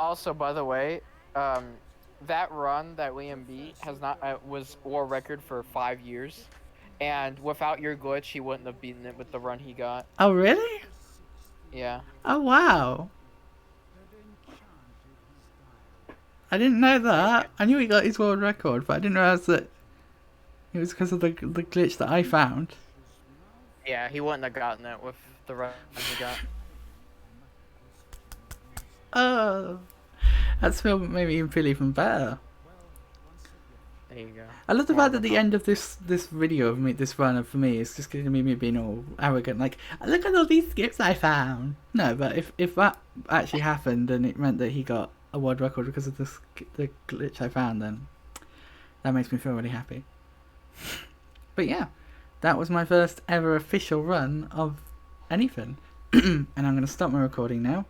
Also, by the way, that run that Liam beat has not was war record for 5 years, and without your glitch, he wouldn't have beaten it with the run he got. Oh really? Yeah. Oh wow. I didn't know that. I knew he got his world record, but I didn't realise that it was because of the glitch that I found. Yeah, he wouldn't have gotten it with the run he got. Oh, that's made me feel even better. There you go. I love the fact that the end of this video of me, this run for me, is just going to be me being all arrogant, like, look at all these skips I found. No, but if that actually happened and it meant that he got a world record because of the glitch I found, then that makes me feel really happy. But yeah, that was my first ever official run of anything. And I'm going to stop my recording now.